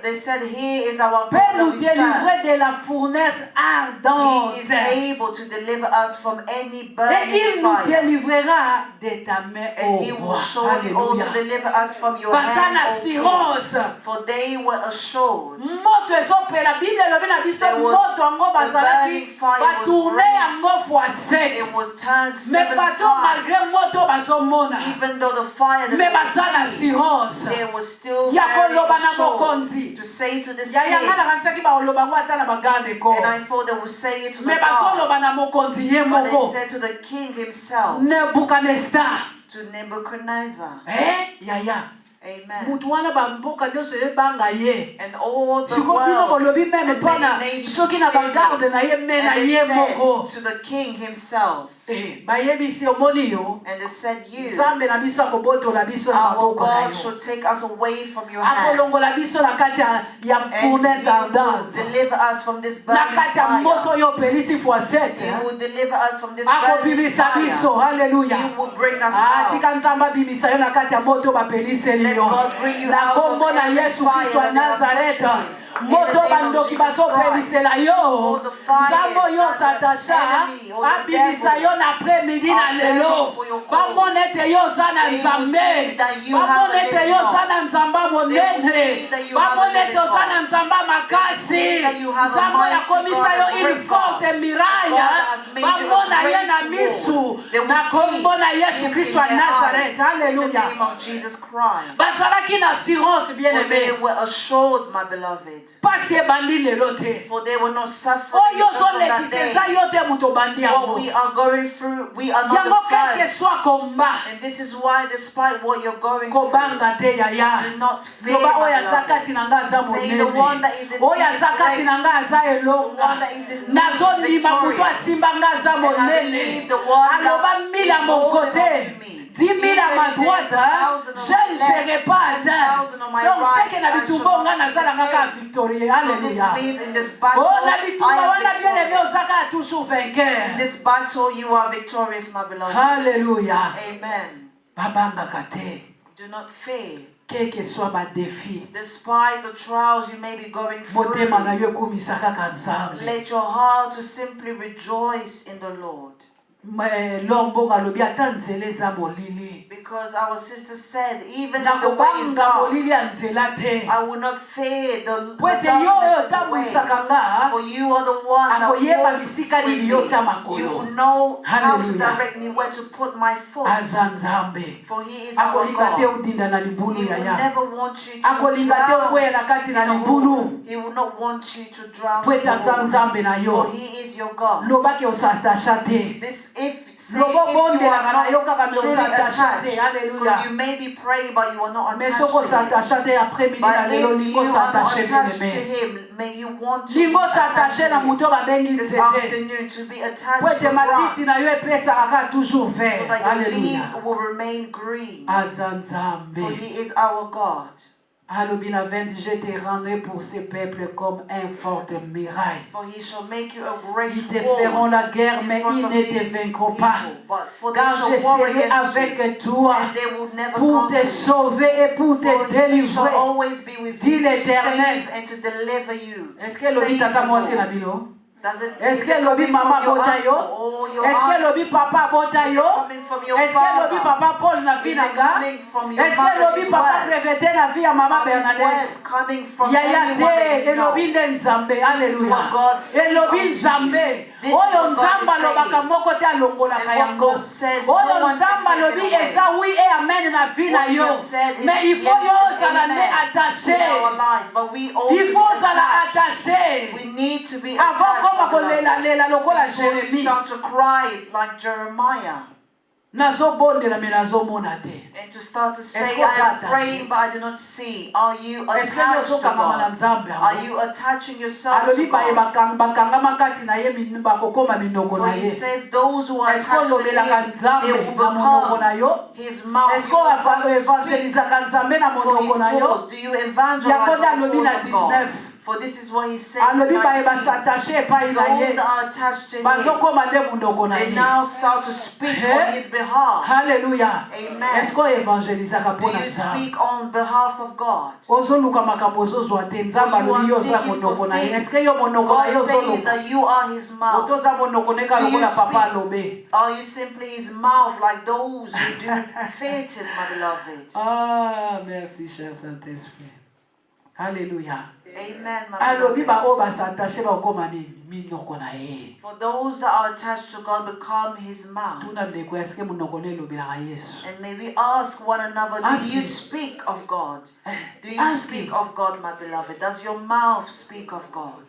S3: They said, he is our God
S2: peut
S3: that
S2: nous
S3: we serve.
S2: délivrer de la fournaise ardente
S3: He is able to deliver us from any
S2: et
S3: burning
S2: il nous
S3: fire.
S2: délivrera de ta main
S3: And
S2: ô
S3: he will
S2: roi
S3: surely also
S2: alléluia
S3: deliver us from your
S2: baza
S3: hand,
S2: na
S3: O king.
S2: assurance
S3: For they were assured.
S2: moto ezopela bible elobi na biso
S3: There was-
S2: moto yango
S3: the
S2: bazalaki
S3: burning fire was
S2: batourne
S3: great.
S2: yango fois 7
S3: It was turned
S2: mais
S3: 7
S2: bato malgré
S3: times.
S2: moto bazomona
S3: Even though the fire that
S2: mais
S3: they
S2: baza na
S3: see,
S2: assurance
S3: they were still
S2: ya
S3: very
S2: koloba na
S3: assured
S2: mokonzi
S3: to say to this
S2: ya yanga
S3: king.
S2: nakanisaki baoloba ngo ata na bagarde corps
S3: And I thought they would say it to the
S2: mais bazoloba
S3: gods.
S2: na mokonzi ye
S3: But they
S2: moko
S3: said to the king himself,
S2: Nebuchadnezzar
S3: to Nebuchadnezzar.
S2: yaya
S3: Amen.
S2: mutu wana bamboka nyonso ebanga ye
S3: And all the
S2: siko bino
S3: world
S2: bolobi meme
S3: and
S2: mpona
S3: many nations
S2: soki na
S3: fear you.
S2: bagarde na ye me na
S3: And they
S2: ye
S3: said
S2: moko
S3: to the king himself,
S2: bayebisi omoni yo
S3: and they said, you,
S2: nzambe na biso akobotola biso na
S3: our
S2: maboko na
S3: God,
S2: yo
S3: shall take us away from your hand,
S2: akolongola biso na kati ya
S3: and
S2: fournaise
S3: he will
S2: ardente
S3: deliver us from this
S2: na
S3: burning
S2: kati ya moto
S3: fire.
S2: oyo opelisi fois
S3: He
S2: 7
S3: will deliver us from this burning
S2: akobimisa biso
S3: fire.
S2: haleluya
S3: He will bring us out.
S2: tika nzambe abimisa yo na kati ya moto bapeliseli
S3: Let
S2: yo
S3: God bring you
S2: na
S3: out of
S2: kombo na
S3: every
S2: yesu
S3: fire
S2: kristo ya
S3: that they have
S2: nazareta
S3: put you in.
S2: moto bandoki bazopelisela yo
S3: All the fires
S2: nzambe oyo
S3: that the
S2: satasha
S3: enemy or the
S2: abimisa yo na après-midi na
S3: are
S2: lelo
S3: begging for your cause.
S2: bamona ete yo oza na
S3: They will
S2: nzambe
S3: see that you have
S2: bamona
S3: a
S2: ete
S3: living
S2: yo oza
S3: God.
S2: na nzambe
S3: They will
S2: monene
S3: see that you have a
S2: bamona ete
S3: living
S2: oza na
S3: God.
S2: nzambe makasi
S3: see that you have a
S2: nzambe oyo
S3: mighty
S2: akomisa
S3: God,
S2: yo
S3: a
S2: une
S3: great
S2: forte
S3: God.
S2: miraya
S3: God has made you a
S2: bamona ye
S3: great
S2: na
S3: wall.
S2: misu
S3: They will
S2: na kombo na
S3: see
S2: yesu
S3: him
S2: kristo
S3: in
S2: ya
S3: their
S2: nazareth
S3: eyes. In the
S2: haleluya
S3: name of Jesus Christ.
S2: bazalaki na assurance bien
S3: For they
S2: aimé
S3: were assured, my beloved.
S2: pasi ebandi lelo te
S3: For they were not suffering
S2: oyo
S3: just on that
S2: ozolekisa
S3: day.
S2: eza yo te moto obandi
S3: What
S2: yango
S3: we are going through, we are not
S2: yango
S3: the
S2: keke
S3: first.
S2: soit combat
S3: And this is why, despite what you're going through,
S2: kobanga te yaya
S3: do not fear,
S2: loba
S3: my
S2: oyo aza
S3: beloved.
S2: kati na nga aza
S3: Say the one
S2: monene
S3: that is in
S2: oyo aza kati na nga aza
S3: the
S2: elonga
S3: one that is in me is
S2: nazondima moto
S3: victorious.
S2: asimba nga aza
S3: And I
S2: monene
S3: believe the one
S2: aloba
S3: that
S2: mila
S3: is
S2: mon
S3: holding
S2: côté
S3: on to me.
S2: 10 000 à ma
S3: Even if
S2: droite,
S3: there's 1,000 on
S2: je
S3: my
S2: ne
S3: left,
S2: serai pas atteint.
S3: 10,000 on my
S2: Donc,
S3: right,
S2: c'est que na
S3: I
S2: bitumba
S3: shall
S2: nga
S3: not
S2: nazala nga
S3: be
S2: victorieux.
S3: So this
S2: Alléluia.
S3: means in this battle,
S2: Oh, na bitumba
S3: I
S2: wana
S3: am
S2: bien aimé
S3: victorious.
S2: ozaka toujours vainqueur.
S3: In this battle, you are victorious, my beloved.
S2: Alléluia.
S3: Amen.
S2: Babangaka te.
S3: Do not fear.
S2: Quel que soit ma défi.
S3: Despite the trials you may be going through,
S2: Motema na yo ekomisa kaka nzambe.
S3: let your heart to simply rejoice in the Lord.
S2: Lombonga lobi ata nzela eza molili.
S3: Because our sister said, even if the way is
S2: Nakobanga
S3: dark,
S2: molili ya nzela te.
S3: I will not fear the
S2: Pwete yo
S3: darkness in the
S2: otambwisaka
S3: way.
S2: nga.
S3: For you are the one that
S2: Akoyeba
S3: walks
S2: bisika
S3: with
S2: nini
S3: me.
S2: yota makolo.
S3: You will know how to
S2: Hallelujah.
S3: direct me, where to put my foot.
S2: Aza nzambe.
S3: For he is our
S2: Akolinga te
S3: God.
S2: udinda na
S3: He
S2: libulu
S3: will
S2: yaya.
S3: never want you to
S2: Akolinga te
S3: drown
S2: okwea na kati
S3: in
S2: na
S3: the
S2: libulu.
S3: hole. He will not want you to drown in
S2: Pwete
S3: the
S2: aza
S3: hole.
S2: nzambe na yo.
S3: For he is your God.
S2: Lobaki osatasha te.
S3: This if say
S2: Lobo
S3: if
S2: bonde
S3: you
S2: la
S3: are
S2: kana yo
S3: not
S2: kaka me
S3: truly
S2: osatasha te.
S3: attached,
S2: Hallelujah.
S3: because you may be praying but you are not
S2: Mais
S3: attached
S2: soko
S3: to him.
S2: satasha te après midi na
S3: But
S2: lelo
S3: if
S2: lingo
S3: you are not
S2: satashe
S3: attached to
S2: bien-aimé.
S3: him, may you want to
S2: Lingo
S3: be attached
S2: satashe na
S3: to him
S2: muto babengi
S3: this
S2: nzete.
S3: afternoon, to be attached to
S2: Pwete
S3: the
S2: matiti
S3: branch,
S2: na yo epesaka kaka toujours
S3: so
S2: vert.
S3: that your leaves
S2: Hallelujah.
S3: will remain green.
S2: Aza
S3: For
S2: nzambe.
S3: he is our God.
S2: Alobina 20, je te rendrai pour ce peuple comme un forte muraille.
S3: For he shall make you a great
S2: Ils te feront
S3: wall
S2: la guerre,
S3: in
S2: mais
S3: front
S2: ils
S3: of
S2: ne te
S3: these
S2: vaincront pas.
S3: people. But for they
S2: Car je
S3: shall war
S2: serai
S3: against you,
S2: avec toi
S3: and they will never
S2: pour te
S3: conquer you.
S2: sauver et pour te
S3: For he shall
S2: délivrer.
S3: always be with
S2: Dit
S3: you to
S2: l'Éternel.
S3: save and to deliver you.
S2: Est-ce que lobi
S3: Save
S2: tata
S3: the
S2: mwasi na
S3: Lord.
S2: bino?
S3: Does it,
S2: Est-ce
S3: is
S2: que
S3: it
S2: lobi
S3: coming
S2: mama
S3: from your
S2: bota
S3: uncle
S2: yo?
S3: or your
S2: Est-ce que lobi
S3: auntie?
S2: papa bota
S3: Is it
S2: yo?
S3: coming from your
S2: Est-ce que lobi
S3: father?
S2: papa Paul na vie
S3: Is
S2: na
S3: it
S2: nga?
S3: coming from your
S2: Est-ce que
S3: mother?
S2: lobi
S3: These
S2: papa
S3: words?
S2: prévété na vie ya mama
S3: Are these
S2: Bernadette?
S3: words coming from
S2: Yaya
S3: anyone that
S2: te
S3: you know?
S2: elobi nde nzambe.
S3: This is
S2: Hallelujah.
S3: what God says
S2: Elobi
S3: unto
S2: nzambe.
S3: you. This is
S2: Oyo
S3: what God
S2: nzambe
S3: is
S2: alobaka
S3: saying.
S2: moko te alongolaka
S3: And what
S2: yango.
S3: God says, no
S2: Oyo
S3: one can
S2: nzambe
S3: take it
S2: alobi
S3: away.
S2: eza oui et amen na vie na
S3: What he
S2: yo.
S3: has said is
S2: Mais il faut
S3: yes
S2: yo
S3: and
S2: ozala nde
S3: amen
S2: attaché.
S3: in our lives, but we all
S2: Il
S3: be
S2: faut ozala
S3: attached.
S2: attaché.
S3: We need to be
S2: Avant
S3: attached,
S2: koma
S3: my beloved.
S2: kolela lokola
S3: Before you
S2: Jérémie.
S3: start to cry like Jeremiah,
S2: Nazobondela me nazomona te.
S3: and to start to say,
S2: Est-ce
S3: I am
S2: que
S3: praying but I do not see. Are you
S2: Est-ce que
S3: attached to
S2: nyozokangama na
S3: God?
S2: nzambe
S3: Are
S2: yango?
S3: you attaching yourself to
S2: Alobi baye
S3: God?
S2: bakangama kati na ye bakokoma minoko
S3: For
S2: na
S3: he
S2: ye.
S3: says those who are
S2: Est-ce
S3: attached to
S2: olobelaka
S3: him, they
S2: nzambe
S3: will
S2: na monoko na
S3: become
S2: yo?
S3: his mouth.
S2: Est-ce
S3: You will start to speak
S2: evangelizaka nzambe na
S3: for his
S2: monoko na yo?
S3: cause. Do you evangelize
S2: Yakoda
S3: for the
S2: alobi na
S3: cause of God?
S2: 19.
S3: For this is what he says.
S2: Alobi baye
S3: 19.
S2: basatashe epai na
S3: Those
S2: ye.
S3: that are attached to him,
S2: Bazokoma nde monoko na
S3: they
S2: ye.
S3: now start to speak on his behalf.
S2: Hallelujah.
S3: Amen.
S2: Est-ce evangelizaka
S3: Do
S2: mpona
S3: you
S2: nzambe?
S3: speak on behalf of God?
S2: Ozoluka makambo ozozwa te nzambe
S3: For you
S2: alobi yo
S3: are
S2: oza
S3: seeking
S2: monoko
S3: for
S2: na ye.
S3: things.
S2: Est-ce yo monoko na ye
S3: God says
S2: ozoloba?
S3: that you are his mouth.
S2: Otoza monoko neka
S3: Do you
S2: lokola papa
S3: speak?
S2: alobe.
S3: Are you simply his mouth like those who do theatres, my beloved?
S2: Ah, merci cher Saint-Esprit. Alléluia.
S3: Amen, my
S2: Alobi ba
S3: beloved.
S2: o basatashe bakoma nini minoko na ye.
S3: For those that are attached to God become his mouth.
S2: Tuna ndeko est-ce que monoko ne elobelaka Yesu?
S3: And may we ask one another,
S2: Ask
S3: do you
S2: him.
S3: speak of God? Do you
S2: Ask
S3: speak
S2: him.
S3: of God, my beloved? Does your mouth speak of God?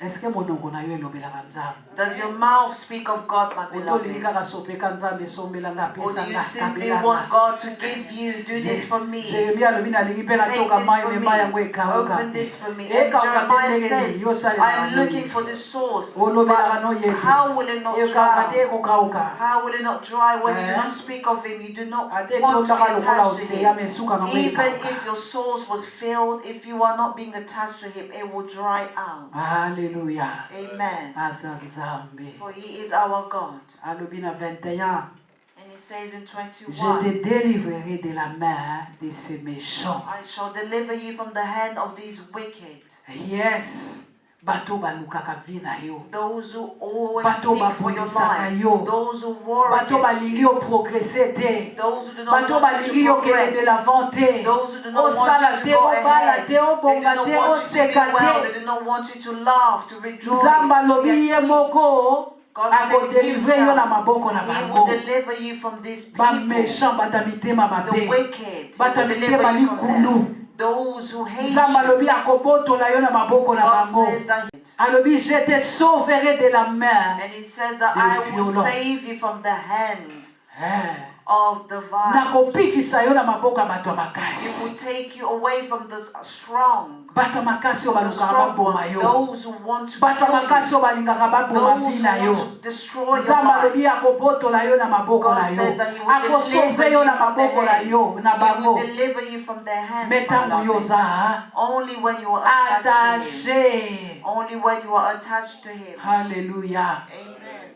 S2: Est-ce que mon ongo na yo elobelaka nzambe?
S3: Does your mouth speak of God, my beloved?
S2: Otolingaka sopeka nzambe sombelanga
S3: Or do
S2: pesa
S3: you
S2: nga
S3: simply
S2: kabelanga?
S3: want God to give you, do this for me?
S2: Jeremia alobi nalingi mpe natoka
S3: Take
S2: mai
S3: this
S2: me
S3: for
S2: mai
S3: me.
S2: yango ekauka.
S3: Open this for me. And
S2: Ekauka te
S3: Jeremiah
S2: ndenge
S3: says,
S2: nini yosalelaka
S3: I am
S2: nini?
S3: looking for the source.
S2: Olobelaka no
S3: But
S2: yete.
S3: how will it not
S2: Ekauka te
S3: dry?
S2: ekokauka.
S3: How will it not dry when you do
S2: Eh?
S3: not speak of Him? You do not
S2: Ate
S3: want to be
S2: tondaka lokola
S3: attached to
S2: oseya
S3: Him.
S2: mesuka nango
S3: Even
S2: ekauka.
S3: if your source was filled, if you are not being attached to Him, it will dry out.
S2: Alléluia.
S3: Amen.
S2: Aza nzambe.
S3: For He is our God.
S2: Alobi na 21.
S3: And He says in
S2: Je
S3: 21,
S2: te délivrerai de la main de ces méchants.
S3: I shall deliver you from the hand of these wicked.
S2: Yes. Bato balukaka vi na yo.
S3: Those who always
S2: Bato
S3: seek for your
S2: babundisaka
S3: life.
S2: yo.
S3: Those who war
S2: Bato
S3: against
S2: balingi
S3: you.
S2: yo progresser te.
S3: Those who do not
S2: Bato
S3: want you
S2: balingi
S3: to
S2: yo kende de
S3: progress.
S2: l'avant te.
S3: Those who do not want
S2: Osala
S3: you to
S2: te,
S3: go
S2: obala
S3: ahead.
S2: te,
S3: They do
S2: obonga
S3: not
S2: te,
S3: want you to be
S2: oseka
S3: well. They
S2: te.
S3: do not want you to laugh, to rejoice,
S2: Nzamba
S3: to be
S2: lobi ye
S3: at peace.
S2: moko.
S3: God says
S2: Akodelivre yo na maboko na
S3: He will
S2: bango.
S3: deliver you from these
S2: Ba
S3: people,
S2: méchant bata mitema
S3: the
S2: mabe.
S3: wicked. He
S2: Bata
S3: will deliver
S2: mitema
S3: you from
S2: likundu.
S3: them. Those who hate
S2: Nzamba
S3: you.
S2: lobi akobotola yo na maboko na
S3: God
S2: bango.
S3: says that,
S2: Alobi je te sauverai de la main.
S3: and He says that
S2: Des
S3: I will
S2: violents.
S3: save you from the hand
S2: Eh.
S3: of the violent.
S2: Nakopikisa yo na maboko ya bato ya
S3: He
S2: makasi.
S3: will take you away from the strong,
S2: Bato ya makasi oyo
S3: the
S2: balukaka
S3: strong
S2: baboma
S3: ones,
S2: yo.
S3: those who want to
S2: Bato ya
S3: kill
S2: makasi
S3: you,
S2: oyo balingaka baboma
S3: those
S2: vi
S3: who
S2: na yo.
S3: want to destroy your
S2: Nzambe
S3: life.
S2: alobi akobotola yo na maboko
S3: God
S2: na yo.
S3: says that He will
S2: Akosauve
S3: deliver
S2: yo
S3: you
S2: na
S3: from the
S2: maboko na
S3: hand.
S2: yo na
S3: He will
S2: bango.
S3: deliver you from their hands,
S2: Me
S3: my
S2: ntango yo
S3: beloved.
S2: oza
S3: Only when you are attached to Him.
S2: attaché.
S3: Only when you are attached to Him.
S2: Hallelujah.
S3: Amen.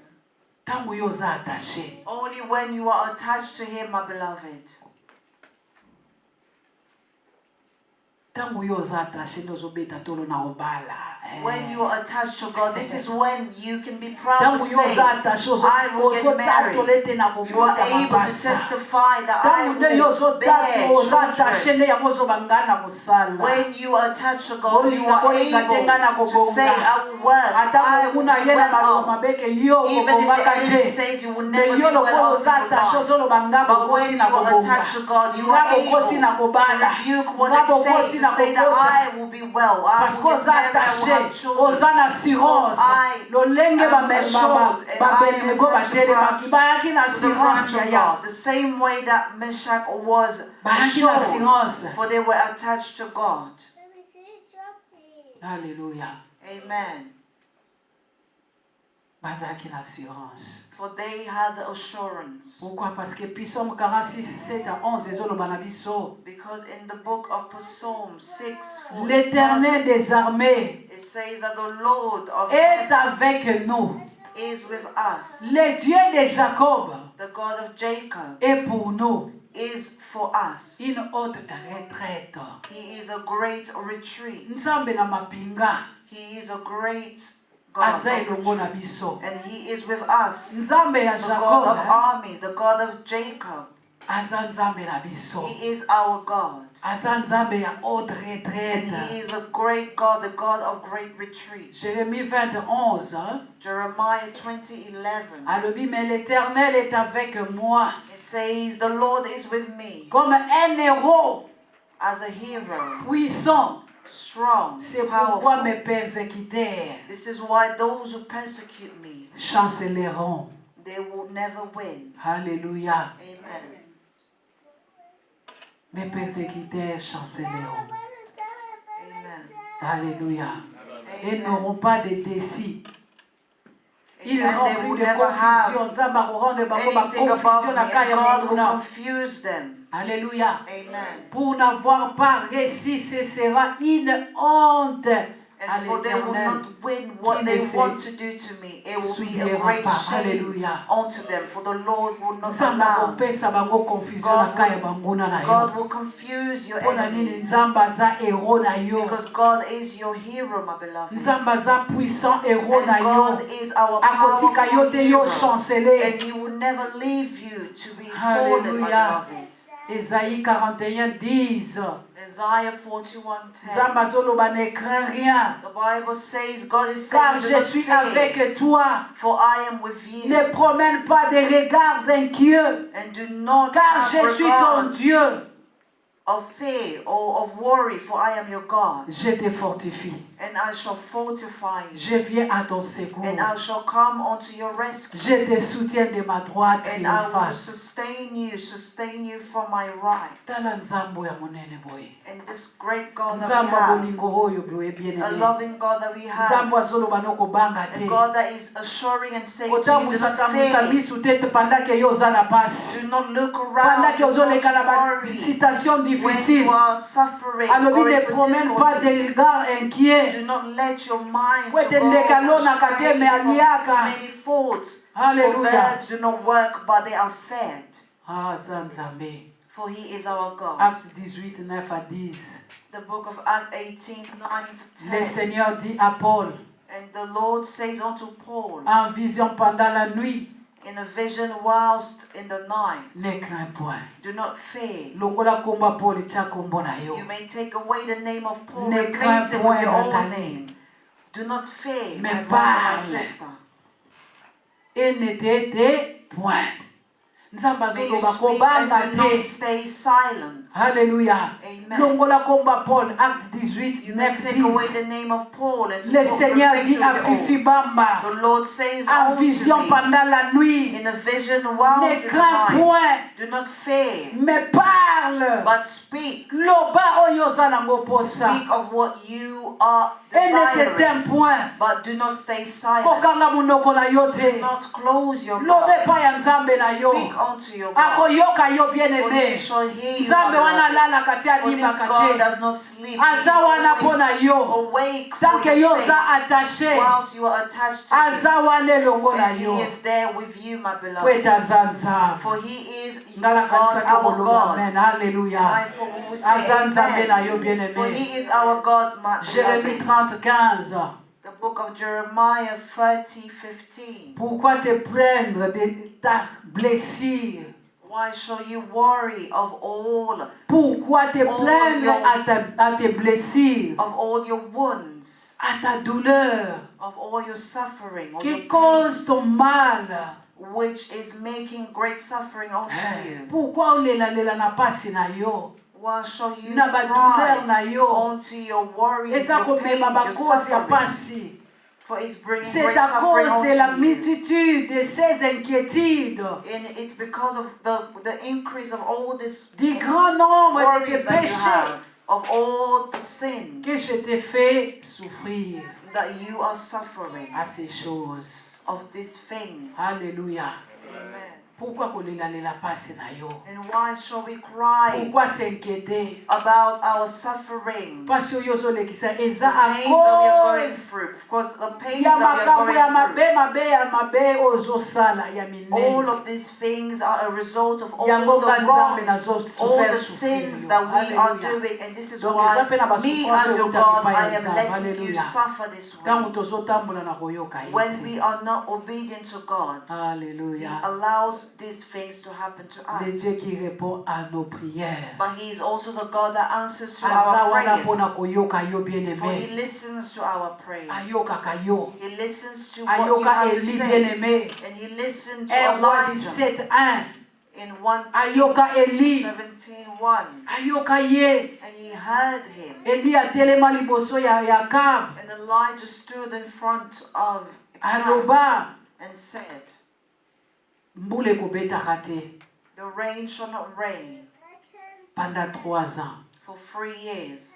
S2: Ntango yo oza attaché.
S3: Only when you are attached to Him, my beloved.
S2: Ntango yo oza attaché ndozobeta tolo na obala.
S3: When you are attached to God, this is when you can be proud to
S2: Ntango yo
S3: say,
S2: oza attaché
S3: I will get married.
S2: ozotatole ete na
S3: You are
S2: kobota
S3: able to
S2: mapasa.
S3: testify that I
S2: Ntango nde yo
S3: will bear
S2: oza attaché
S3: children.
S2: nde yango ozobanga na kosala.
S3: When you are attached to God, you are
S2: Olinga tenga na
S3: able to say,
S2: kobonga.
S3: I will work,
S2: Ata
S3: I will
S2: kuna
S3: be
S2: ye na
S3: well
S2: maloba
S3: off.
S2: mabeke yo
S3: Even if the
S2: okobaka
S3: enemy
S2: te.
S3: says you will
S2: Me
S3: never be
S2: yo
S3: well
S2: lokolo
S3: off
S2: oza
S3: in your
S2: attaché
S3: life.
S2: ozolobanga
S3: But when
S2: bokosi
S3: you
S2: na
S3: are
S2: kobonga.
S3: attached to God, you
S2: Nga
S3: are able
S2: bokosi na
S3: to
S2: kobala.
S3: rebuke what
S2: Nga
S3: they say,
S2: bokosi
S3: to
S2: na
S3: say that
S2: kobota.
S3: I will be well, I
S2: Parce
S3: will
S2: que
S3: get
S2: oza
S3: married, I will
S2: attaché,
S3: have children.
S2: oza na assurance. Lolenge babenego batelemaki bayaki na
S3: To the
S2: assurance
S3: branch of
S2: yaya.
S3: God, the same way that Meshach was
S2: Bayaki na
S3: assured,
S2: assurance.
S3: for they were attached to God.
S2: Alléluia.
S3: Amen.
S2: Bazaki na assurance.
S3: For they had the assurance.
S2: Pourquoi? Parce que Psaume 46, 7 à 11, ezoloba na biso.
S3: Because in the book of Psalm 6, 4,
S2: L'Éternel des armées
S3: it says that the Lord of
S2: est
S3: heaven
S2: avec nous.
S3: is with us.
S2: Le Dieu de Jacob
S3: The God of Jacob
S2: est pour nous
S3: is for us.
S2: une haute retraite.
S3: He is a great retreat.
S2: Nzambe na mapinga
S3: He is a great God of
S2: aza elongo na
S3: retreat.
S2: biso.
S3: And He is with us.
S2: Nzambe ya
S3: The God of
S2: Jacob
S3: armies, the God of Jacob.
S2: aza nzambe na biso.
S3: He is our God.
S2: Aza nzambe ya haute
S3: And
S2: retraite.
S3: He is a great God, the God of great retreat.
S2: Jérémie 21,
S3: Jeremiah 20:11.
S2: alobi, mais l'Éternel est avec moi.
S3: It says, the Lord is with me
S2: Comme un héros
S3: as a hero,
S2: puissant.
S3: strong,
S2: C'est pourquoi
S3: powerful.
S2: mes persécuteurs
S3: This is why those who persecute me,
S2: chancelleront.
S3: they will never win.
S2: Alléluia.
S3: Amen.
S2: Mes persécuteurs chancelleront.
S3: Amen.
S2: Alléluia. Ils
S3: Amen.
S2: n'auront pas de décis. Ils
S3: Amen.
S2: n'auront
S3: They
S2: plus
S3: will
S2: de
S3: never
S2: confusion.
S3: have
S2: Nzamba akorendre bango
S3: anything above
S2: confusion
S3: me,
S2: na
S3: and
S2: kaya
S3: God will
S2: monguna.
S3: confuse them.
S2: Alléluia.
S3: Amen.
S2: Pour n'avoir pas réussi, ce sera une honte à
S3: And for they will
S2: l'Éternel.
S3: not win what
S2: qui
S3: they
S2: ne se
S3: want to do to me. It will be a
S2: souviendra
S3: great
S2: pas.
S3: shame
S2: Alléluia.
S3: unto them, for the Lord will not
S2: Nzambe
S3: allow.
S2: akopesa bango confusion na kaya banguna na yo.
S3: God will confuse your
S2: Mpona nini
S3: enemies.
S2: Nzambe aza héros na yo.
S3: Because God is your hero, my beloved.
S2: Nzambe aza puissant héros na
S3: And
S2: yo.
S3: God is our
S2: Akotika yo
S3: powerful
S2: te yo
S3: hero.
S2: chanceler.
S3: And He will never leave you to be fallen, my
S2: Hallelujah.
S3: beloved.
S2: Ésaïe 41, 10.
S3: Isaiah 41:10.
S2: Nzambe azoloba ne crains rien.
S3: The Bible says, God is
S2: Car
S3: saying, do
S2: je
S3: not
S2: suis
S3: fear,
S2: avec toi.
S3: for I am with you.
S2: Ne promène pas des regards inquiets.
S3: And do not
S2: Car
S3: have
S2: je suis ton
S3: regard
S2: Dieu.
S3: of fear or of worry, for I am your God.
S2: Je te fortifie.
S3: And I shall fortify you.
S2: Je viens à ton secours.
S3: And I shall come unto your rescue.
S2: Je te soutiens de ma droite
S3: And I will
S2: triomphale.
S3: sustain you for my right.
S2: Tala nzambo ya monene boye.
S3: And this great God that
S2: Nzambo
S3: we have,
S2: bolingo oyo boye bien
S3: a
S2: aimé.
S3: loving God that we have,
S2: Nzambo azoloba noko banga
S3: a
S2: te.
S3: God that is assuring and saying to you, do
S2: Otambusa
S3: not
S2: tambusa
S3: fail.
S2: misu tete pendant que yo za na passe.
S3: Do not look
S2: Pendant
S3: around.
S2: que
S3: Do
S2: ozoleka na
S3: not
S2: ba
S3: worry.
S2: situation
S3: When
S2: difficile.
S3: you are suffering
S2: Alobi
S3: or
S2: ne
S3: in
S2: promène pas des
S3: difficulties,
S2: regards inquiets.
S3: do not let your mind
S2: Kwete
S3: to go
S2: ndeka lona kate
S3: astray
S2: me
S3: from
S2: aliaka.
S3: many thoughts. For
S2: Hallelujah.
S3: birds do not work, but they are fed.
S2: Ah, Zanzambe.
S3: For he is our God.
S2: Acte 18, 9 à 10.
S3: The book of Acts 18, 9 to
S2: Le
S3: 10.
S2: Seigneur dit à Paul,
S3: And the Lord says unto Paul,
S2: en vision pendant la nuit,
S3: in a vision whilst in the night,
S2: ne crains point.
S3: do not fear.
S2: Longola komba Paul tia kombo na yo.
S3: You may take away the name of Paul,
S2: Ne
S3: replace
S2: crains
S3: it
S2: point,
S3: with your own
S2: Nathalie.
S3: name. Do not fear,
S2: Mais
S3: my brother, my
S2: parle.
S3: sister.
S2: Et ne t'aide point. Nzamba
S3: May you
S2: zoloba
S3: speak
S2: kobanga
S3: and do not
S2: te.
S3: stay silent.
S2: Alléluia.
S3: Amen.
S2: Longola komba Paul, acte 18,
S3: You may
S2: 9,
S3: take away
S2: 10.
S3: the name of Paul and
S2: Le Seigneur
S3: replace
S2: dit
S3: it
S2: à
S3: with your
S2: Fifi
S3: own.
S2: Bamba,
S3: The Lord says
S2: en
S3: unto
S2: vision
S3: me,
S2: pendant la nuit,
S3: in a vision whilst
S2: ne
S3: in the
S2: crains
S3: night,
S2: point,
S3: do not fear,
S2: mais parle.
S3: but speak.
S2: Loba oyo za nango posa.
S3: Speak of what you are
S2: Et ne te
S3: desiring,
S2: t'aime point.
S3: but do not stay silent.
S2: Kokanga munoko na yo
S3: Do
S2: te.
S3: not close your
S2: Lobe
S3: mouth.
S2: pa ya nzambe na yo.
S3: Speak unto your God.
S2: Akoyoka yo bien
S3: For he
S2: aimé.
S3: shall hear you,
S2: Nzambe wana
S3: my
S2: lala
S3: beloved.
S2: kate
S3: For
S2: alimba
S3: this God
S2: kate.
S3: does not sleep. He is
S2: Aza wana
S3: always
S2: pona yo.
S3: awake for
S2: Tant que yo
S3: your
S2: za
S3: sake,
S2: attaché.
S3: whilst you are attached to
S2: Aza
S3: him.
S2: wane longo na
S3: And he
S2: yo.
S3: is there with you, my beloved.
S2: Kweta za nzambe.
S3: For he is your
S2: Ngala
S3: God,
S2: kanisa
S3: our
S2: kobologa
S3: God.
S2: amen. Hallelujah.
S3: Mindful when we say
S2: Aza nzambe na yo
S3: amen.
S2: bien
S3: For
S2: aimé.
S3: he is our God, my
S2: Jérémie
S3: beloved.
S2: 30:15.
S3: The book of Jeremiah 30:15.
S2: Pourquoi te prendre de ta blessure?
S3: Why shall you worry of all
S2: Pourquoi te prendre à tes blessures,
S3: of all your wounds,
S2: à ta douleur,
S3: of all your suffering, all
S2: qui
S3: your
S2: cause ton
S3: pains,
S2: mal?
S3: which is making great suffering unto you?
S2: Pourquoi olela na pasi na yo?
S3: Why shall you
S2: Na ba douleur na
S3: cry
S2: yo?
S3: unto your worries,
S2: Eza
S3: your pains,
S2: komema ba
S3: your
S2: cause ya
S3: suffering?
S2: pasi.
S3: For it's bringing
S2: C'est
S3: great
S2: à
S3: suffering
S2: cause de la
S3: unto you.
S2: multitude de ces inquiétudes,
S3: And it's because of the increase of all this
S2: du grand nombre de
S3: worries
S2: tes
S3: that you
S2: péchés
S3: have, of all the sins
S2: que je t'ai fait souffrir
S3: that you are suffering,
S2: à ces choses.
S3: of these things.
S2: Alléluia.
S3: Amen.
S2: Pourquoi kolela pasi na yo?
S3: And why shall we cry
S2: Pourquoi s'inquiéter?
S3: about our suffering?
S2: Parce que yo zolekisa
S3: The
S2: eza à
S3: pains that we are going
S2: cause
S3: through. Of course, the pains
S2: ya
S3: that we
S2: makambo ya
S3: are going through.
S2: ya mabe ozosala ya
S3: All
S2: minene.
S3: of these things are a result of all
S2: Yango
S3: the
S2: nzambe
S3: wrongs,
S2: nazo
S3: all the
S2: souffrir
S3: sins
S2: yo.
S3: that we are
S2: Hallelujah.
S3: doing. And this is
S2: Donc,
S3: why
S2: eza pe na
S3: me
S2: basouffrance
S3: as your
S2: euta
S3: God,
S2: epai ya
S3: I am
S2: Nzambe.
S3: letting you
S2: Hallelujah.
S3: suffer this way.
S2: Ntango tozotambola na koyoka ye
S3: When
S2: te.
S3: we are not obedient to God, He
S2: Alléluia.
S3: allows these things to happen to
S2: Le
S3: us.
S2: Dieu qui répond à nos prières.
S3: But He is also the God that answers to
S2: Aza
S3: our
S2: wana mpona
S3: prayers.
S2: koyoka yo
S3: For He
S2: bien-aimé.
S3: listens to our prayers.
S2: Ayokaka yo.
S3: He listens to what you
S2: Ayoka
S3: have to
S2: Eli
S3: say.
S2: bien-aimé.
S3: And He listened to
S2: 1 roi
S3: Elijah
S2: 17:1.
S3: in 1
S2: Ayoka Eli.
S3: Kings 17:1.
S2: Ayoka ye.
S3: And he heard him.
S2: Eli atelema liboso ya Yakab.
S3: And Elijah stood in front of Ahab
S2: Aloba.
S3: and said,
S2: Mbule kobetaka te.
S3: the rain shall not rain
S2: Pendant 3 ans.
S3: for 3 years.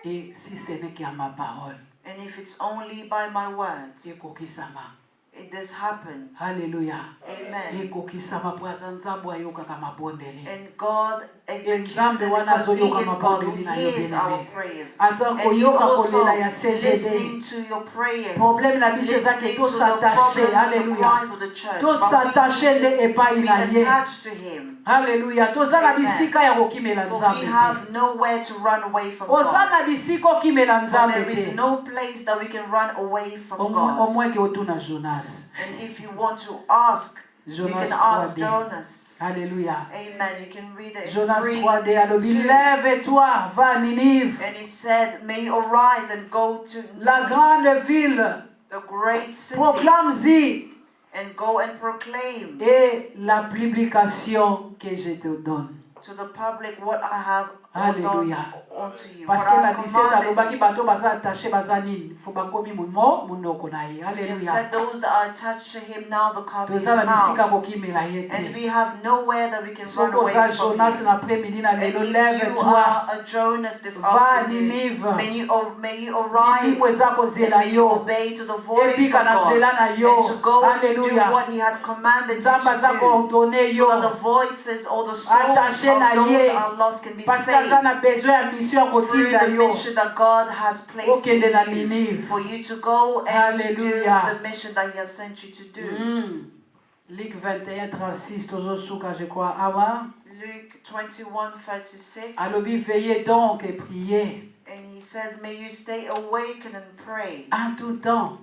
S2: Et si ce n'est qu'à ma parole.
S3: And if it's only by my words,
S2: Ekokisama.
S3: it has happened.
S2: Hallelujah.
S3: Amen.
S2: Ekokisama pwaza nzambo ayokaka mabondeli.
S3: And God executes it
S2: Nzambe wana
S3: because He
S2: azoyoka
S3: is God who
S2: mabondeli na yo
S3: hears our
S2: bien-aimé.
S3: prayers.
S2: Aza
S3: And He's
S2: koyoka
S3: also
S2: kolela ya CGD.
S3: listening to your prayers.
S2: Problème na biso eza ke
S3: Listening to the
S2: tosattache.
S3: problems and the
S2: Alléluia.
S3: cries of the church.
S2: Tosattache
S3: But we
S2: nde
S3: need to
S2: epai
S3: be
S2: na ye.
S3: attached to Him.
S2: Alléluia. Toza na
S3: Amen.
S2: bisika ya kokimela
S3: For we
S2: nzambe te.
S3: have nowhere to run away from
S2: Oza
S3: God.
S2: na bisika okimela
S3: For
S2: nzambe
S3: there is
S2: te.
S3: no place that we can run away from
S2: Au
S3: God.
S2: moins ke otuna Jonas.
S3: And if you want to ask, you
S2: Jonas
S3: can ask
S2: 3D.
S3: Jonas.
S2: Alléluia.
S3: Amen. You can read it in
S2: Jonas
S3: 3.
S2: 3D alobi
S3: 2.
S2: lève-toi, va à Ninive,
S3: And he said, may you arise and go to
S2: la grande ville,
S3: the great city
S2: proclame-y
S3: and go and proclaim
S2: et la publication que je te donne.
S3: to the public what I have
S2: Alléluia.
S3: Unto you.
S2: Parce
S3: What
S2: que
S3: I
S2: la 17
S3: commanded
S2: alobaki bato baza attaché baza nini faut bakomi monoko na ye.
S3: He has
S2: Alléluia.
S3: said those that are attached to him now become his
S2: Toza na bisika
S3: mouth.
S2: kokimela ye
S3: And
S2: te.
S3: we have nowhere that we can run
S2: Soko
S3: away
S2: za
S3: from
S2: Jonas
S3: him.
S2: na après-midi na
S3: And
S2: lelo
S3: if you
S2: lève-toi.
S3: are a Jonas this
S2: Va
S3: afternoon,
S2: Ninive.
S3: may you arise
S2: Milimo eza
S3: and
S2: kozela
S3: may you
S2: yo.
S3: obey to the voice of
S2: Epika na nzela
S3: God
S2: na yo.
S3: and to go and to do
S2: Alléluia.
S3: what he had commanded you
S2: Nzambe aza
S3: to do,
S2: koordonne
S3: so that
S2: yo.
S3: the voices or the souls
S2: Attaché na
S3: of those
S2: ye.
S3: that are lost can be
S2: Parce que aza
S3: saved
S2: na besoin ya mission
S3: through
S2: kotinda
S3: the
S2: yo.
S3: mission that God has placed in
S2: Okende na
S3: you,
S2: Ninive.
S3: for you to go and to do
S2: Alléluia.
S3: the mission that he has sent you to do.
S2: Luc 21:36 tozosuka je crois awa.
S3: Luke 21:36.
S2: Alobi veillez donc et priez
S3: And he said, may you stay awakened and pray
S2: en tout temps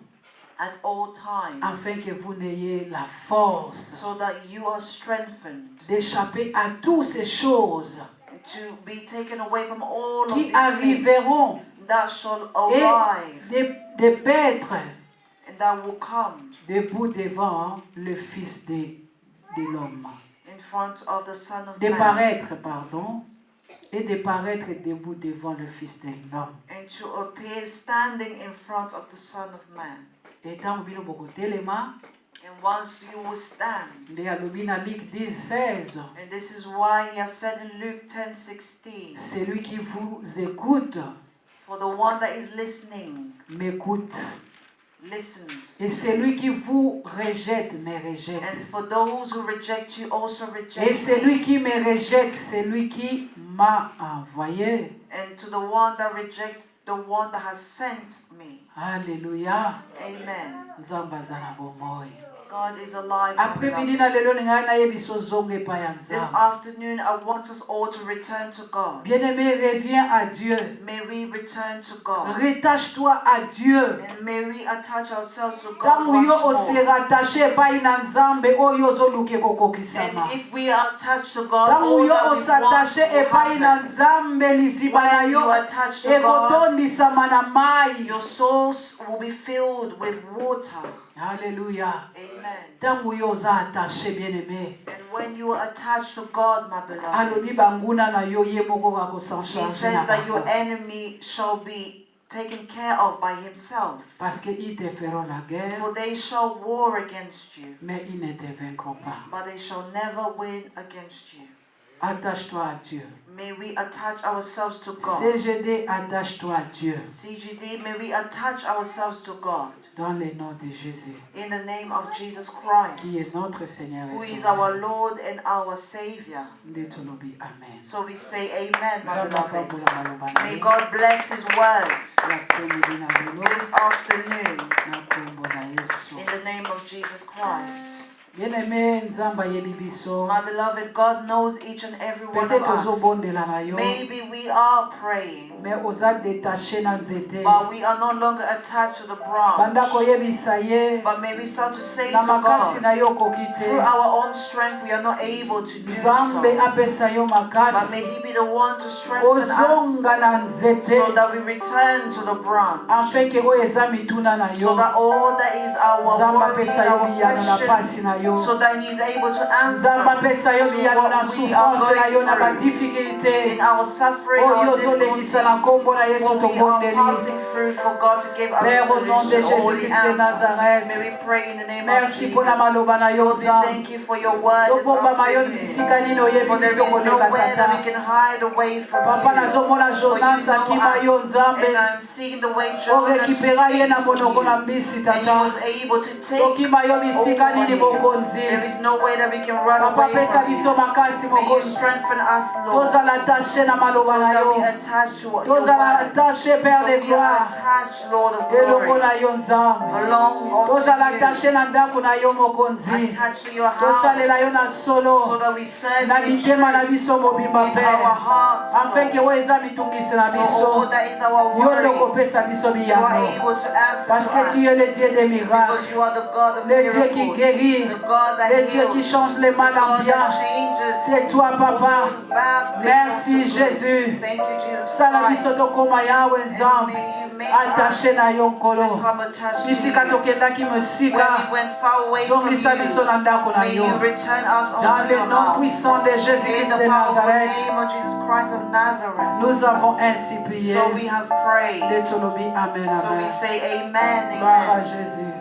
S3: at all times,
S2: afin que vous n'ayez la force
S3: so that you are strengthened
S2: d'échapper à toutes ces choses
S3: to be taken away from all of
S2: qui
S3: these
S2: arriveront
S3: things that shall
S2: et
S3: arrive
S2: de paître
S3: and that will come
S2: debout devant le Fils de l'homme.
S3: in front of the Son of
S2: De
S3: Man,
S2: paraître, pardon, et de paraître debout devant le Fils de l'homme.
S3: and to appear standing in front of the Son of Man.
S2: Et tant que vous telema,
S3: And once you will stand,
S2: de alobi na Luc 10:16,
S3: and this is why he has said in Luke 10:16,
S2: celui qui vous écoute
S3: for the one that is listening
S2: m'écoute.
S3: listens,
S2: Et celui qui vous rejette me rejette.
S3: and for those who reject you also
S2: Et
S3: reject
S2: celui
S3: me.
S2: qui me rejette, celui qui m'a envoyé.
S3: And to the one that rejects the one that has sent me.
S2: Alléluia.
S3: Amen.
S2: Nzambe aza na bomoi.
S3: God is alive.
S2: Après
S3: my
S2: midi na
S3: beloved.
S2: lelo ninga na yebiso zonge pa ya
S3: This
S2: Nzambe.
S3: afternoon, I want us all to return to God.
S2: Bien-aimé, reviens à Dieu.
S3: May we return to God.
S2: Rattache-toi à Dieu.
S3: And may we attach ourselves to God
S2: Tangu yo
S3: once
S2: ose
S3: more.
S2: rattaché epai na Nzambe oyo ozoluka kokokisama.
S3: And if we are attached to God,
S2: Tangu
S3: all
S2: yo
S3: that we want
S2: osattaché
S3: will
S2: epai na
S3: happen.
S2: Nzambe liziba na
S3: When you
S2: yo
S3: are attached to God,
S2: ekotondisama na mai.
S3: your souls will be filled with water.
S2: Alléluia.
S3: Amen.
S2: Tangu yo oza attaché bien-aimé.
S3: And when you are attached to God, my
S2: Alobi
S3: beloved,
S2: banguna na yo ye moko kako sans
S3: He
S2: changer na
S3: says that your
S2: bango.
S3: enemy shall be taken care of by himself.
S2: Parce qu'ils te feront la guerre,
S3: For they shall war against you,
S2: mais ils ne te vaincront pas.
S3: but they shall never win against you.
S2: Attache-toi à Dieu.
S3: May we attach ourselves to God.
S2: CGD, attache-toi à Dieu.
S3: CGD, may we attach ourselves to God.
S2: Dans le nom de Jésus,
S3: In the name of Jesus Christ,
S2: qui est notre Seigneur
S3: who
S2: et
S3: is
S2: Sauveur.
S3: our Lord and our Savior.
S2: Ndetolobi, Amen.
S3: So we say amen, my
S2: Nzambe
S3: beloved.
S2: afambola maloba na
S3: May
S2: ye.
S3: God bless His word
S2: L'après-midi na lelo,
S3: this afternoon
S2: na kombo na Yesu.
S3: in the name of Jesus Christ.
S2: Bien-aimé, Nzambe ayebi biso.
S3: My beloved, God knows each and every one of
S2: Peut-être
S3: us.
S2: ozobondela na yo,
S3: Maybe we are praying,
S2: mais oza détaché na nzete.
S3: but we are no longer attached to the
S2: Banda
S3: branch.
S2: koyebisa ye,
S3: But may we start to say to
S2: na makasi
S3: God,
S2: na yo okoki te.
S3: through our own strength, we are not able to do
S2: Nzambe
S3: so.
S2: apesa yo
S3: But
S2: makasi.
S3: may He be the one to strengthen us
S2: Ozonga na nzete.
S3: so that we return to the branch.
S2: Afin que oyo eza mituna na
S3: So
S2: yo.
S3: that all that is our
S2: Nzambe
S3: worries,
S2: apesa yo
S3: our
S2: biyano na
S3: questions,
S2: pasi na yo.
S3: so that He is able to answer
S2: Nzambe apesa yo
S3: to
S2: biyano na
S3: what we are
S2: souffrance na yo na
S3: going through
S2: badifficulté.
S3: in our suffering,
S2: Oyo
S3: our
S2: ozolekisa na
S3: difficulties,
S2: kombo na Yesu
S3: what we are
S2: tobondeli.
S3: passing through for God to give us a
S2: Père, au nom de
S3: solution or the
S2: Jésus-Christ de
S3: answer.
S2: Nazareth.
S3: May we pray in the name of
S2: Merci
S3: Jesus.
S2: pour la maloba na yo
S3: Lord, we
S2: Nzambe.
S3: thank you for your word this
S2: Tobomba mayo bisika
S3: afternoon.
S2: nini oyebi
S3: For there
S2: biso
S3: is
S2: koleka
S3: nowhere that we
S2: tata.
S3: can hide away from
S2: Papa
S3: you.
S2: nazomona
S3: For you
S2: Jonas
S3: know
S2: akima yo
S3: us,
S2: Nzambe.
S3: and I'm seeing the way Jonas
S2: Orekipera ye na
S3: freed from
S2: monoko na
S3: you.
S2: mbisi
S3: And he
S2: tata.
S3: was able to take
S2: Tokima yo bisika nini
S3: over him.
S2: mokonzi.
S3: There is no way that we can run
S2: Papa
S3: away
S2: pesa
S3: from
S2: biso
S3: you.
S2: makasi
S3: May you
S2: mokonzi.
S3: strengthen us, Lord,
S2: Tozala attaché na
S3: so
S2: maloba na
S3: that we
S2: yo.
S3: attach to your
S2: Tozala
S3: word.
S2: attaché Père
S3: So
S2: de
S3: we are
S2: gloire.
S3: attached, Lord of
S2: Elongo
S3: glory,
S2: na yo Nzambe.
S3: belong
S2: Tozala
S3: unto
S2: attaché na ndako na yo mokonzi.
S3: you, attached to your
S2: Tosalela yo
S3: house,
S2: na
S3: so
S2: solo.
S3: that we serve
S2: Na
S3: you in
S2: bitema na
S3: truth
S2: biso mobimba
S3: with
S2: Père.
S3: our hearts,
S2: Afin que
S3: Lord.
S2: oyo eza mitungisi na
S3: So all
S2: biso.
S3: that is our
S2: Yo nde
S3: worries,
S2: kopesa biso
S3: you are
S2: biyano.
S3: able to answer
S2: Parce
S3: to
S2: que tu es
S3: us,
S2: le Dieu des miracles.
S3: because you are the God of
S2: Le Dieu qui
S3: miracles,
S2: guérit.
S3: the God that
S2: Le Dieu qui
S3: heals.
S2: change les mal en
S3: God
S2: bien.
S3: that changes
S2: C'est toi, Papa.
S3: all bad things
S2: Merci,
S3: into good.
S2: Jésus.
S3: Thank you, Jesus
S2: Sala
S3: Christ.
S2: biso tokoma yawe
S3: And
S2: nzambe.
S3: may you make
S2: Attaché
S3: us
S2: na yo nkolo.
S3: become attached to
S2: Bisika
S3: you.
S2: tokendaki
S3: When
S2: mosika.
S3: we went far away from
S2: Zongisa biso na
S3: you,
S2: ndako na
S3: may
S2: yo.
S3: you return us
S2: Dans
S3: unto
S2: le
S3: your
S2: nom
S3: house.
S2: puissant de
S3: In
S2: Jésus-Christ
S3: the
S2: de
S3: powerful
S2: Nazareth,
S3: name of Jesus Christ of Nazareth.
S2: nous avons ainsi prié.
S3: So we have prayed.
S2: De Tolobi, Amen,
S3: So we
S2: Amen.
S3: say amen,
S2: Gloire à
S3: amen.
S2: Jésus.